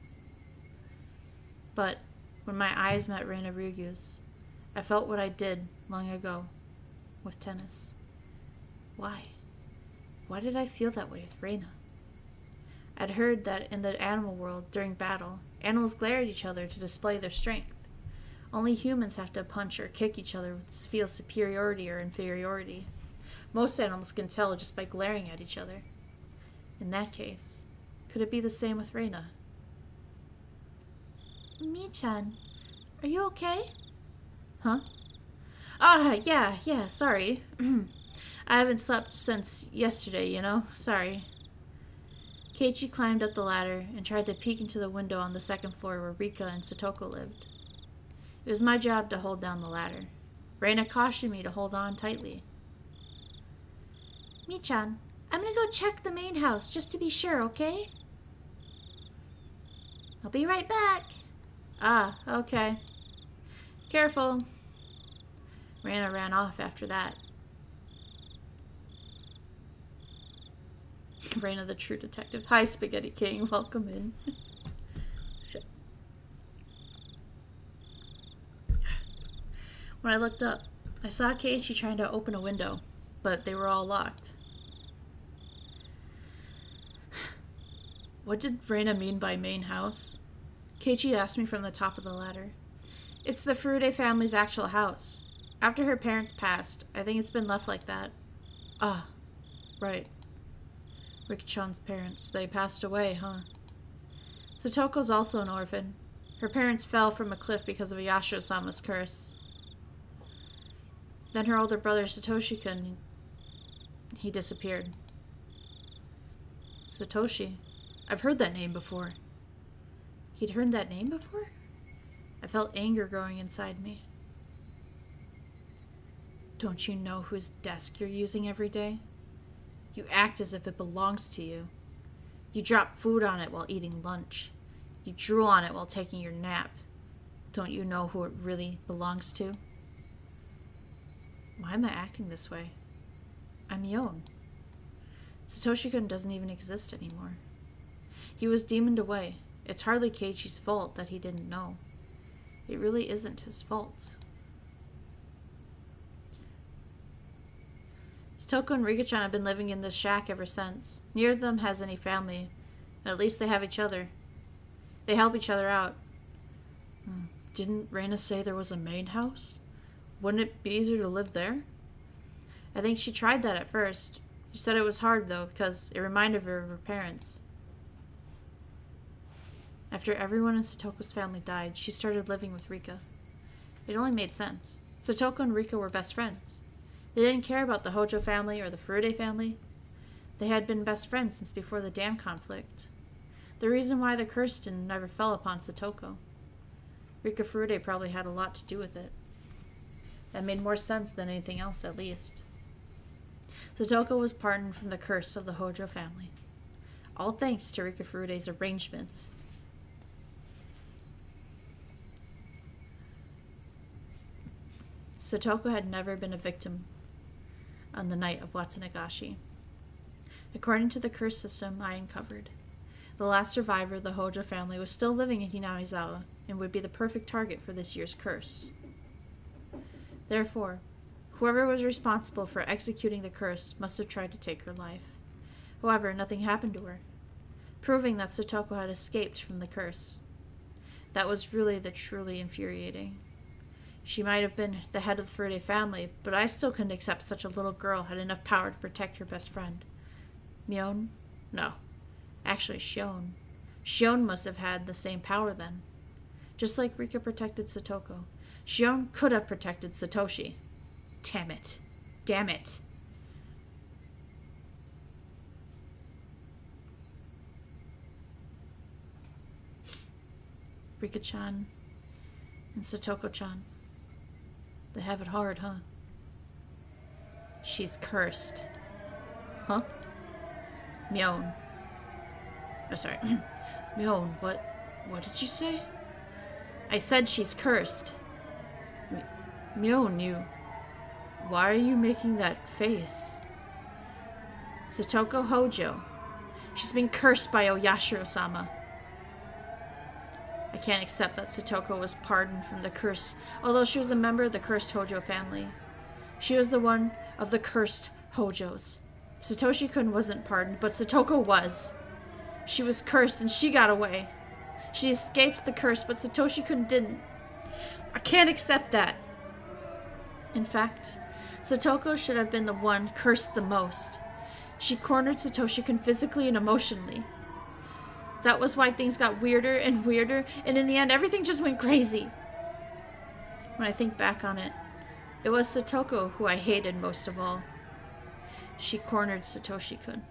[SPEAKER 1] But when my eyes met Reina Ryugyu's, I felt what I did long ago with tennis. Why? Why did I feel that way with Reina? I'd heard that in the animal world, during battle, animals glare at each other to display their strength. Only humans have to punch or kick each other to feel superiority or inferiority. Most animals can tell just by glaring at each other. In that case, could it be the same with Reina? Mi-chan, are you okay? Huh? Yeah, sorry. I haven't slept since yesterday, you know? Sorry. Keiichi climbed up the ladder and tried to peek into the window on the second floor where Rika and Satoko lived. It was my job to hold down the ladder. Reina cautioned me to hold on tightly. Mi-chan, I'm gonna go check the main house just to be sure, okay? I'll be right back. Ah, okay. Careful. Reina ran off after that. Reina the true detective. Hi, Spaghetti King. Welcome in. When I looked up, I saw Keiichi trying to open a window, but they were all locked. What did Reina mean by main house? Keiichi asked me from the top of the ladder. It's the Furude family's actual house. After her parents passed, I think it's been left like that. Ah, right. Rika-chan's parents, they passed away, huh? Satoko's also an orphan. Her parents fell from a cliff because of Yashiro-sama's curse. Then her older brother, Satoshi-kun, he disappeared. Satoshi? I've heard that name before. He'd heard that name before? I felt anger growing inside me. Don't you know whose desk you're using every day? You act as if it belongs to you. You drop food on it while eating lunch. You drool on it while taking your nap. Don't you know who it really belongs to? Why am I acting this way? I'm Yon. Satoshi-kun doesn't even exist anymore. He was demoned away. It's hardly Keiichi's fault that he didn't know. It really isn't his fault. Satoko and Rika-chan have been living in this shack ever since. Neither of them has any family. At least they have each other. They help each other out. Didn't Reina say there was a main house? Wouldn't it be easier to live there? I think she tried that at first. She said it was hard, though, because it reminded her of her parents. After everyone in Satoko's family died, she started living with Rika. It only made sense. Satoko and Rika were best friends. They didn't care about the Hojo family or the Furude family. They had been best friends since before the dam conflict. The reason why the curse never fell upon Satoko. Rika Furude probably had a lot to do with it. That made more sense than anything else, at least. Satoko was pardoned from the curse of the Hojo family. All thanks to Rika Furude's arrangements. Satoko had never been a victim on the night of Watsunagashi. According to the curse system I uncovered, the last survivor of the Hojo family was still living in Hinamizawa and would be the perfect target for this year's curse. Therefore, whoever was responsible for executing the curse must have tried to take her life. However, nothing happened to her, proving that Satoko had escaped from the curse. That was really the truly infuriating. She might have been the head of the Furude family, but I still couldn't accept such a little girl had enough power to protect her best friend. Mion? No. Actually, Shion. Shion must have had the same power then. Just like Rika protected Satoko, Shion could have protected Satoshi. Damn it. Damn it. Rika-chan and Satoko-chan. They have it hard, huh? She's cursed. Huh? Mion. Oh, sorry. Mion, what did you say? I said she's cursed. Mion, why are you making that face? Satoko Hojo. She's been cursed by Oyashiro-sama. I can't accept that Satoko was pardoned from the curse, although she was a member of the cursed Hojo family. She was the one of the cursed Hojos. Satoshi-kun wasn't pardoned, but Satoko was. She was cursed and she got away. She escaped the curse, but Satoshi-kun didn't. I can't accept that. In fact, Satoko should have been the one cursed the most. She cornered Satoshi-kun physically and emotionally. That was why things got weirder and weirder, and in the end, everything just went crazy. When I think back on it, it was Satoko who I hated most of all. She cornered Satoshi-kun.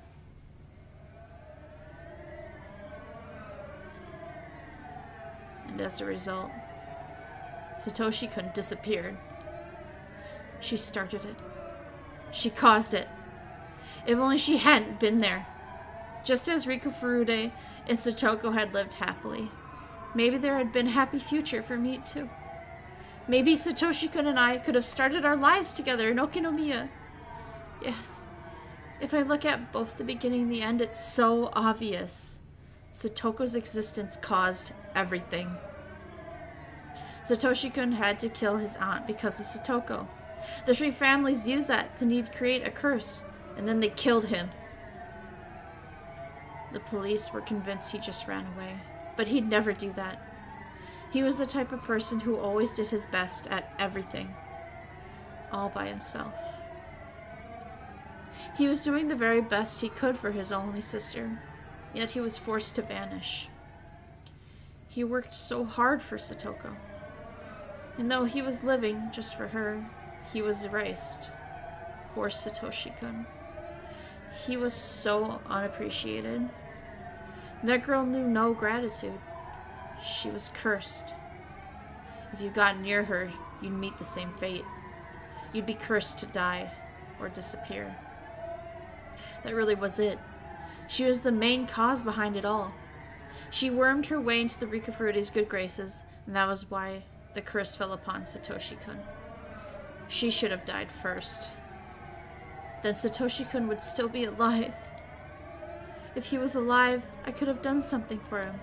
[SPEAKER 1] And as a result, Satoshi-kun disappeared. She started it. She caused it. If only she hadn't been there. Just as Rika Furude and Satoko had lived happily, maybe there had been a happy future for me too. Maybe Satoshi-kun and I could have started our lives together in Okinomiya. Yes. If I look at both the beginning and the end, it's so obvious. Satoko's existence caused everything. Satoshi-kun had to kill his aunt because of Satoko. The three families used that to need to create a curse, and then they killed him. The police were convinced he just ran away, but he'd never do that. He was the type of person who always did his best at everything, all by himself. He was doing the very best he could for his only sister, yet he was forced to vanish. He worked so hard for Satoko, and though he was living just for her, he was erased. Poor Satoshi-kun. He was so unappreciated. That girl knew no gratitude. She was cursed. If you got near her, you'd meet the same fate. You'd be cursed to die or disappear. That really was it. She was the main cause behind it all. She wormed her way into the Rika Furude's good graces, and that was why the curse fell upon Satoshi-kun. She should have died first. Then Satoshi-kun would still be alive. If he was alive, I could have done something for him.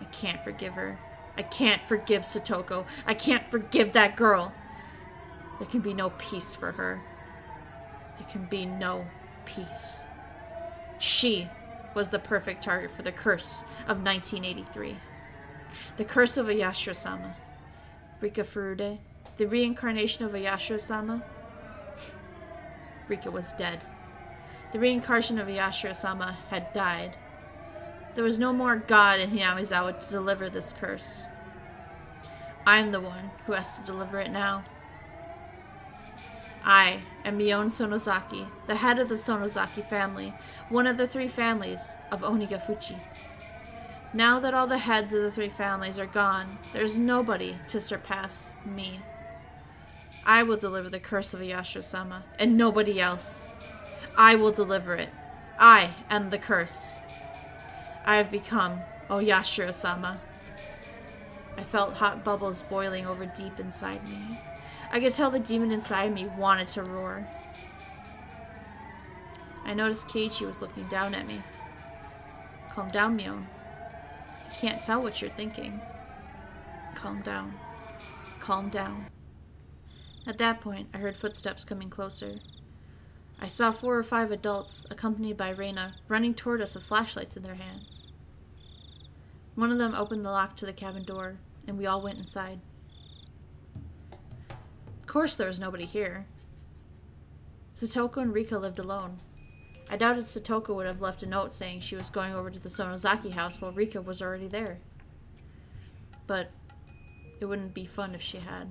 [SPEAKER 1] I can't forgive her. I can't forgive Satoko. I can't forgive that girl. There can be no peace for her. There can be no peace. She was the perfect target for the curse of 1983. The curse of Ayashiro-sama. Rika Furude, the reincarnation of Ayashiro-sama. Rika was dead. The reincarnation of Ayashiro-sama had died. There was no more God in Hinamizawa to deliver this curse. I'm the one who has to deliver it now. I am Mion Sonozaki, the head of the Sonozaki family, one of the three families of Onigafuchi. Now that all the heads of the three families are gone, there's nobody to surpass me. I will deliver the curse of Ayashiro-sama, and nobody else. I will deliver it. I am the curse. I have become Oyashiro-sama. I felt hot bubbles boiling over deep inside me. I could tell the demon inside me wanted to roar. I noticed Keiichi was looking down at me. Calm down, Mion. I can't tell what you're thinking. Calm down. Calm down. At that point, I heard footsteps coming closer. I saw 4 or 5 adults, accompanied by Reina, running toward us with flashlights in their hands. One of them opened the lock to the cabin door, and we all went inside. Of course there was nobody here. Satoko and Rika lived alone. I doubted Satoko would have left a note saying she was going over to the Sonozaki house while Rika was already there. But it wouldn't be fun if she had.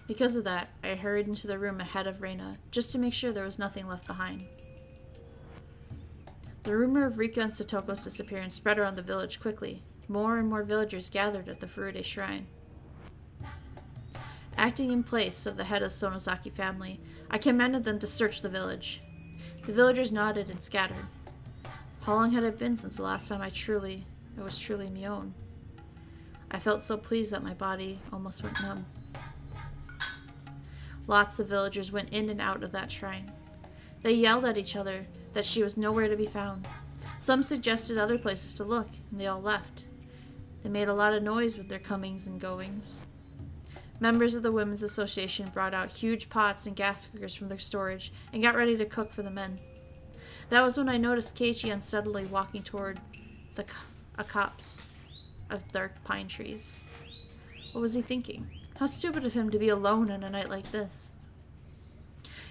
[SPEAKER 1] Because of that, I hurried into the room ahead of Reina, just to make sure there was nothing left behind. The rumor of Rika and Satoko's disappearance spread around the village quickly. More and more villagers gathered at the Furude shrine. Acting in place of the head of the Sonozaki family, I commanded them to search the village. The villagers nodded and scattered. How long had it been since the last time I was truly Mion? I felt so pleased that my body almost went numb. Lots of villagers went in and out of that shrine. They yelled at each other that she was nowhere to be found. Some suggested other places to look, and they all left. They made a lot of noise with their comings and goings. Members of the Women's Association brought out huge pots and gas cookers from their storage and got ready to cook for the men. That was when I noticed Keiichi unsteadily walking toward a copse of dark pine trees. What was he thinking? How stupid of him to be alone on a night like this.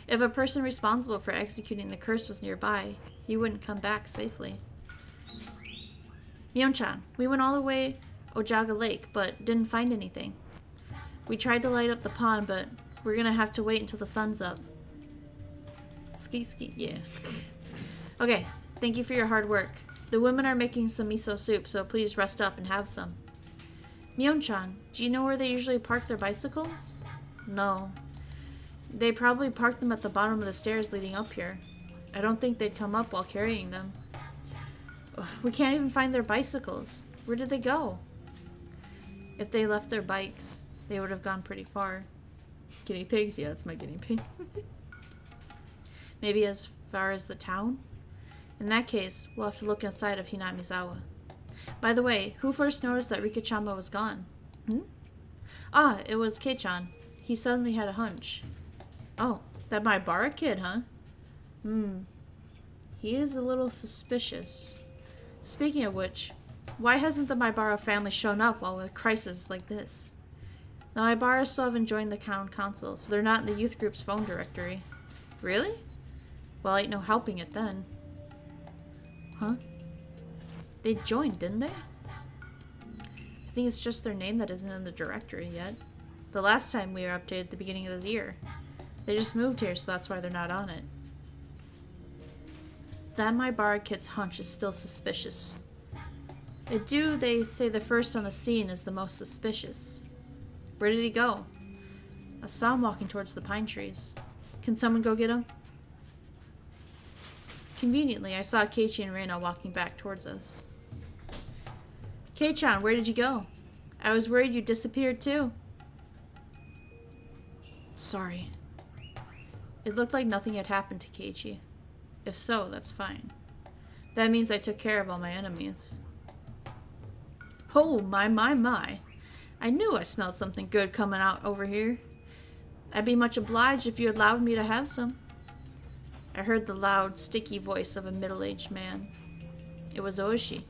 [SPEAKER 1] If a person responsible for executing the curse was nearby, he wouldn't come back safely. Myeon-chan, we went all the way Ojaga Lake, but didn't find anything. We tried to light up the pond, but we're gonna have to wait until the sun's up. Ski, yeah. Okay, thank you for your hard work. The women are making some miso soup, so please rest up and have some. Myeon-chan, do you know where they usually park their bicycles? No. They probably parked them at the bottom of the stairs leading up here. I don't think they'd come up while carrying them. Ugh, we can't even find their bicycles. Where did they go? If they left their bikes, they would have gone pretty far. Guinea pigs? Yeah, that's my guinea pig. Maybe as far as the town? In that case, we'll have to look inside of Hinamizawa. By the way, who first noticed that Rika-chama was gone? Ah, it was Kei-chan. He suddenly had a hunch. Oh, that Maibara kid, huh? He is a little suspicious. Speaking of which, why hasn't the Maibara family shown up while a crisis like this? The Maibara still haven't joined the town council, so they're not in the youth group's phone directory. Really? Well, ain't no helping it then. Huh? They joined, didn't they? I think it's just their name that isn't in the directory yet. The last time we were updated at the beginning of the year. They just moved here, so that's why they're not on it. That Maibara kid's hunch is still suspicious. They say the first on the scene is the most suspicious. Where did he go? I saw him walking towards the pine trees. Can someone go get him? Conveniently, I saw Keiichi and Reina walking back towards us. Kei-chan, where did you go? I was worried you disappeared too. Sorry. It looked like nothing had happened to Keiichi. If so, that's fine. That means I took care of all my enemies. Oh, my. I knew I smelled something good coming out over here. I'd be much obliged if you allowed me to have some. I heard the loud, sticky voice of a middle-aged man. It was Oishi.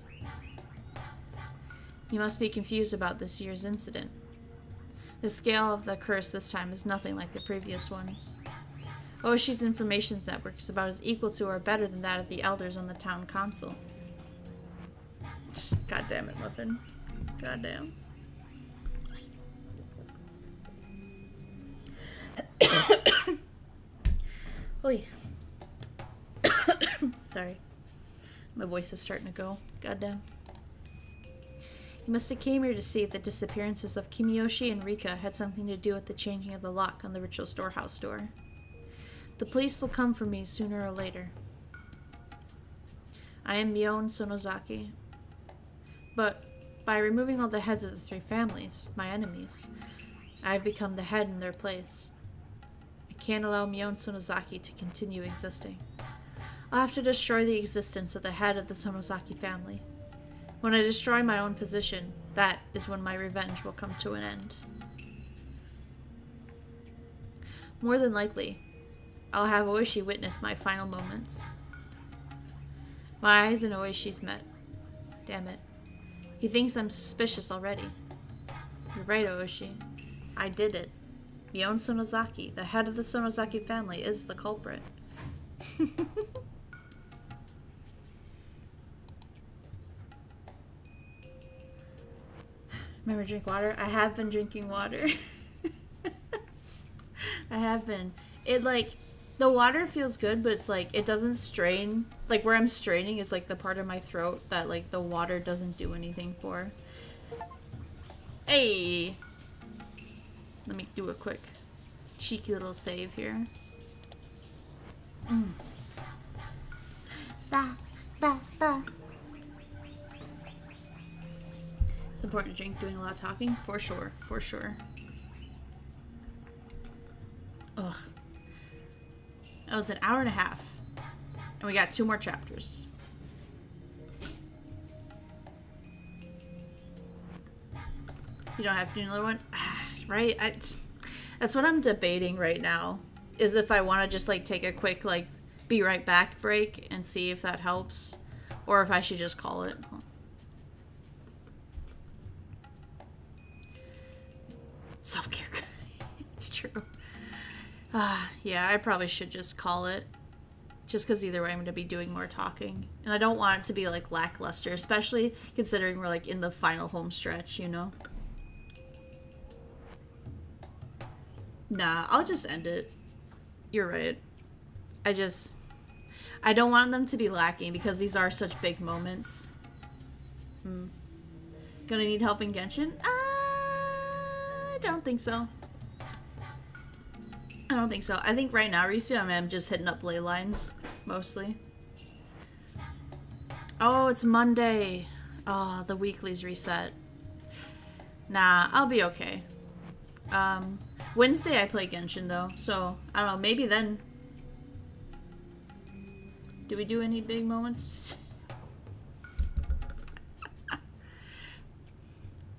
[SPEAKER 1] You must be confused about this year's incident. The scale of the curse this time is nothing like the previous ones. Oishi's information network is about as equal to or better than that of the elders on the town council. God damn it, Muffin. God damn. Oy. Sorry. My voice is starting to go. God damn. You must have came here to see if the disappearances of Kimiyoshi and Rika had something to do with the changing of the lock on the ritual storehouse door. The police will come for me sooner or later. I am Mion Sonozaki. But by removing all the heads of the three families, my enemies, I have become the head in their place. I can't allow Mion Sonozaki to continue existing. I'll have to destroy the existence of the head of the Sonozaki family. When I destroy my own position, that is when my revenge will come to an end. More than likely, I'll have Oishi witness my final moments. My eyes and Oishi's met. Damn it. He thinks I'm suspicious already. You're right, Oishi. I did it. Mion Sonozaki, the head of the Sonozaki family, is the culprit. Remember, drink water? I have been drinking water. I have been. The water feels good, but it's like, it doesn't strain. Like, where I'm straining is like the part of my throat that like the water doesn't do anything for. Hey! Let me do a quick cheeky little save here. Ba, ba, ba. It's important to drink doing a lot of talking. For sure, for sure. Ugh. That was an hour and a half. And we got 2 more chapters. You don't have to do another one? Right? That's what I'm debating right now. Is if I want to just like take a quick like be right back break and see if that helps. Or if I should just call it. Self-care. It's true. Yeah, I probably should just call it. Just because either way I'm going to be doing more talking. And I don't want it to be, like, lackluster, especially considering we're, like, in the final home stretch, you know? Nah, I'll just end it. You're right. I don't want them to be lacking because these are such big moments. Gonna need help in Genshin? I don't think so. I don't think so. I think right now, Risu, I'm just hitting up ley lines, mostly. Oh, it's Monday. Oh, the weekly's reset. Nah, I'll be okay. Wednesday I play Genshin, though, so, I don't know, maybe then. Do we do any big moments?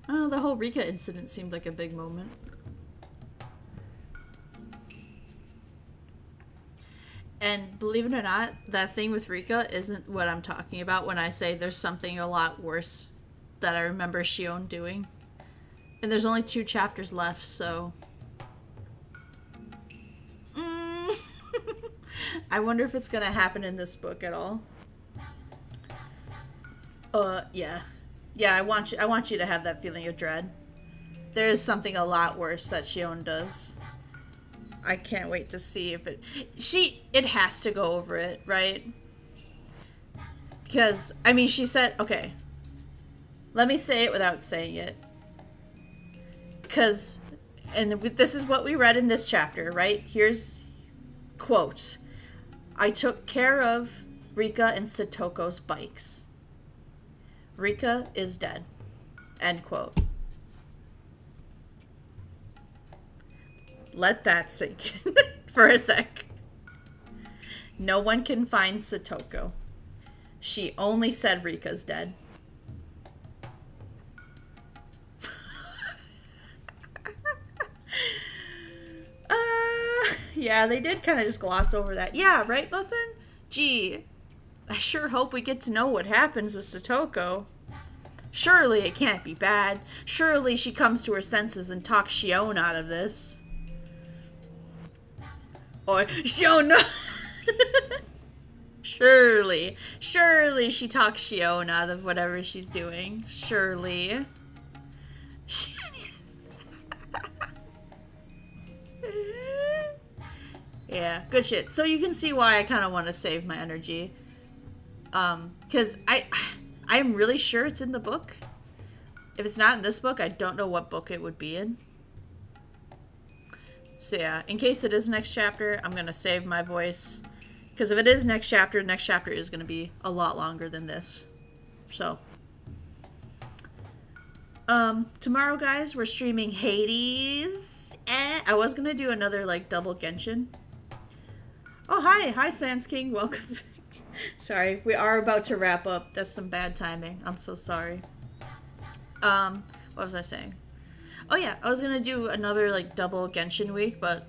[SPEAKER 1] Oh, the whole Rika incident seemed like a big moment. And believe it or not, that thing with Rika isn't what I'm talking about when I say there's something a lot worse that I remember Shion doing. And there's only 2 chapters left, so... I wonder if it's gonna happen in this book at all. Yeah. Yeah, I want you to have that feeling of dread. There is something a lot worse that Shion does. I can't wait to see if it has to go over it, right? Because, I mean, she said, okay, let me say it without saying it. Because, and this is what we read in this chapter, right? Here's, quote, I took care of Rika and Satoko's bikes. Rika is dead. End quote. Let that sink in for a sec. No one can find Satoko. She only said Rika's dead. Yeah, they did kind of just gloss over that. Yeah, right, Muffin? Gee, I sure hope we get to know what happens with Satoko. Surely it can't be bad. Surely she comes to her senses and talks Shion out of this. Or, Shion, no! Surely she talks Shion out of whatever she's doing. Surely. Yeah, good shit. So you can see why I kind of want to save my energy. Because I'm really sure it's in the book. If it's not in this book, I don't know what book it would be in. So yeah, in case it is next chapter, I'm going to save my voice. Because if it is next chapter is going to be a lot longer than this. So. Tomorrow, guys, we're streaming Hades. I was going to do another, like, double Genshin. Oh, hi. Hi, Sans King. Welcome back. Sorry, we are about to wrap up. That's some bad timing. I'm so sorry. What was I saying? Oh yeah, I was gonna do another like double Genshin week, but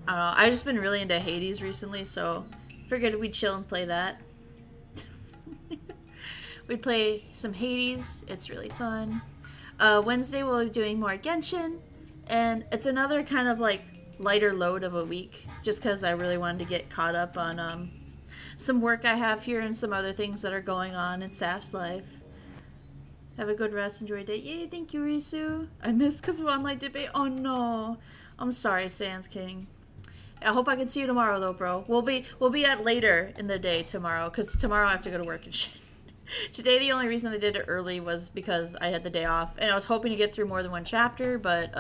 [SPEAKER 1] I don't know. I've just been really into Hades recently, so figured we'd chill and play that. We'd play some Hades. It's really fun. Wednesday we'll be doing more Genshin, and it's another kind of like lighter load of a week, just because I really wanted to get caught up on some work I have here and some other things that are going on in Saf's life. Have a good rest, enjoy your day. Yay, thank you, Risu. I missed because of online debate. Oh no. I'm sorry, Sans King. I hope I can see you tomorrow though, bro. We'll be at later in the day tomorrow, because tomorrow I have to go to work and shit. Today the only reason I did it early was because I had the day off, and I was hoping to get through more than one chapter, but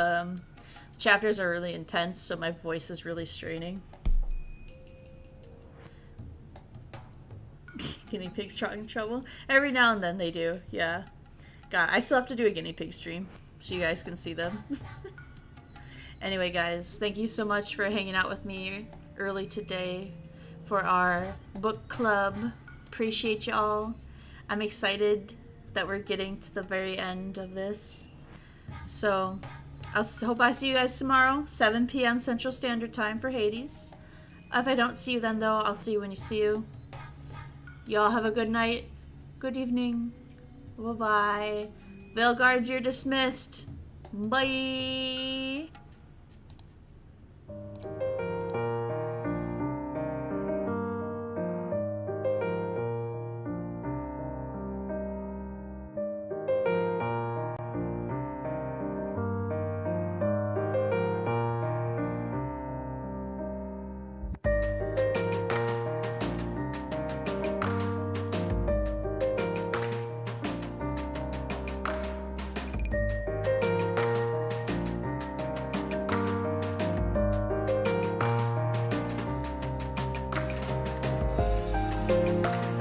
[SPEAKER 1] chapters are really intense, so my voice is really straining. Guinea pigs in trouble? Every now and then they do, yeah. God, I still have to do a guinea pig stream, so you guys can see them. Anyway, guys, thank you so much for hanging out with me early today for our book club. Appreciate y'all. I'm excited that we're getting to the very end of this. So, I hope I see you guys tomorrow, 7 p.m. Central Standard Time for Hades. If I don't see you then, though, I'll see you when you see you. Y'all have a good night, good evening, bye-bye. Veil guards, you're dismissed. Bye. bye.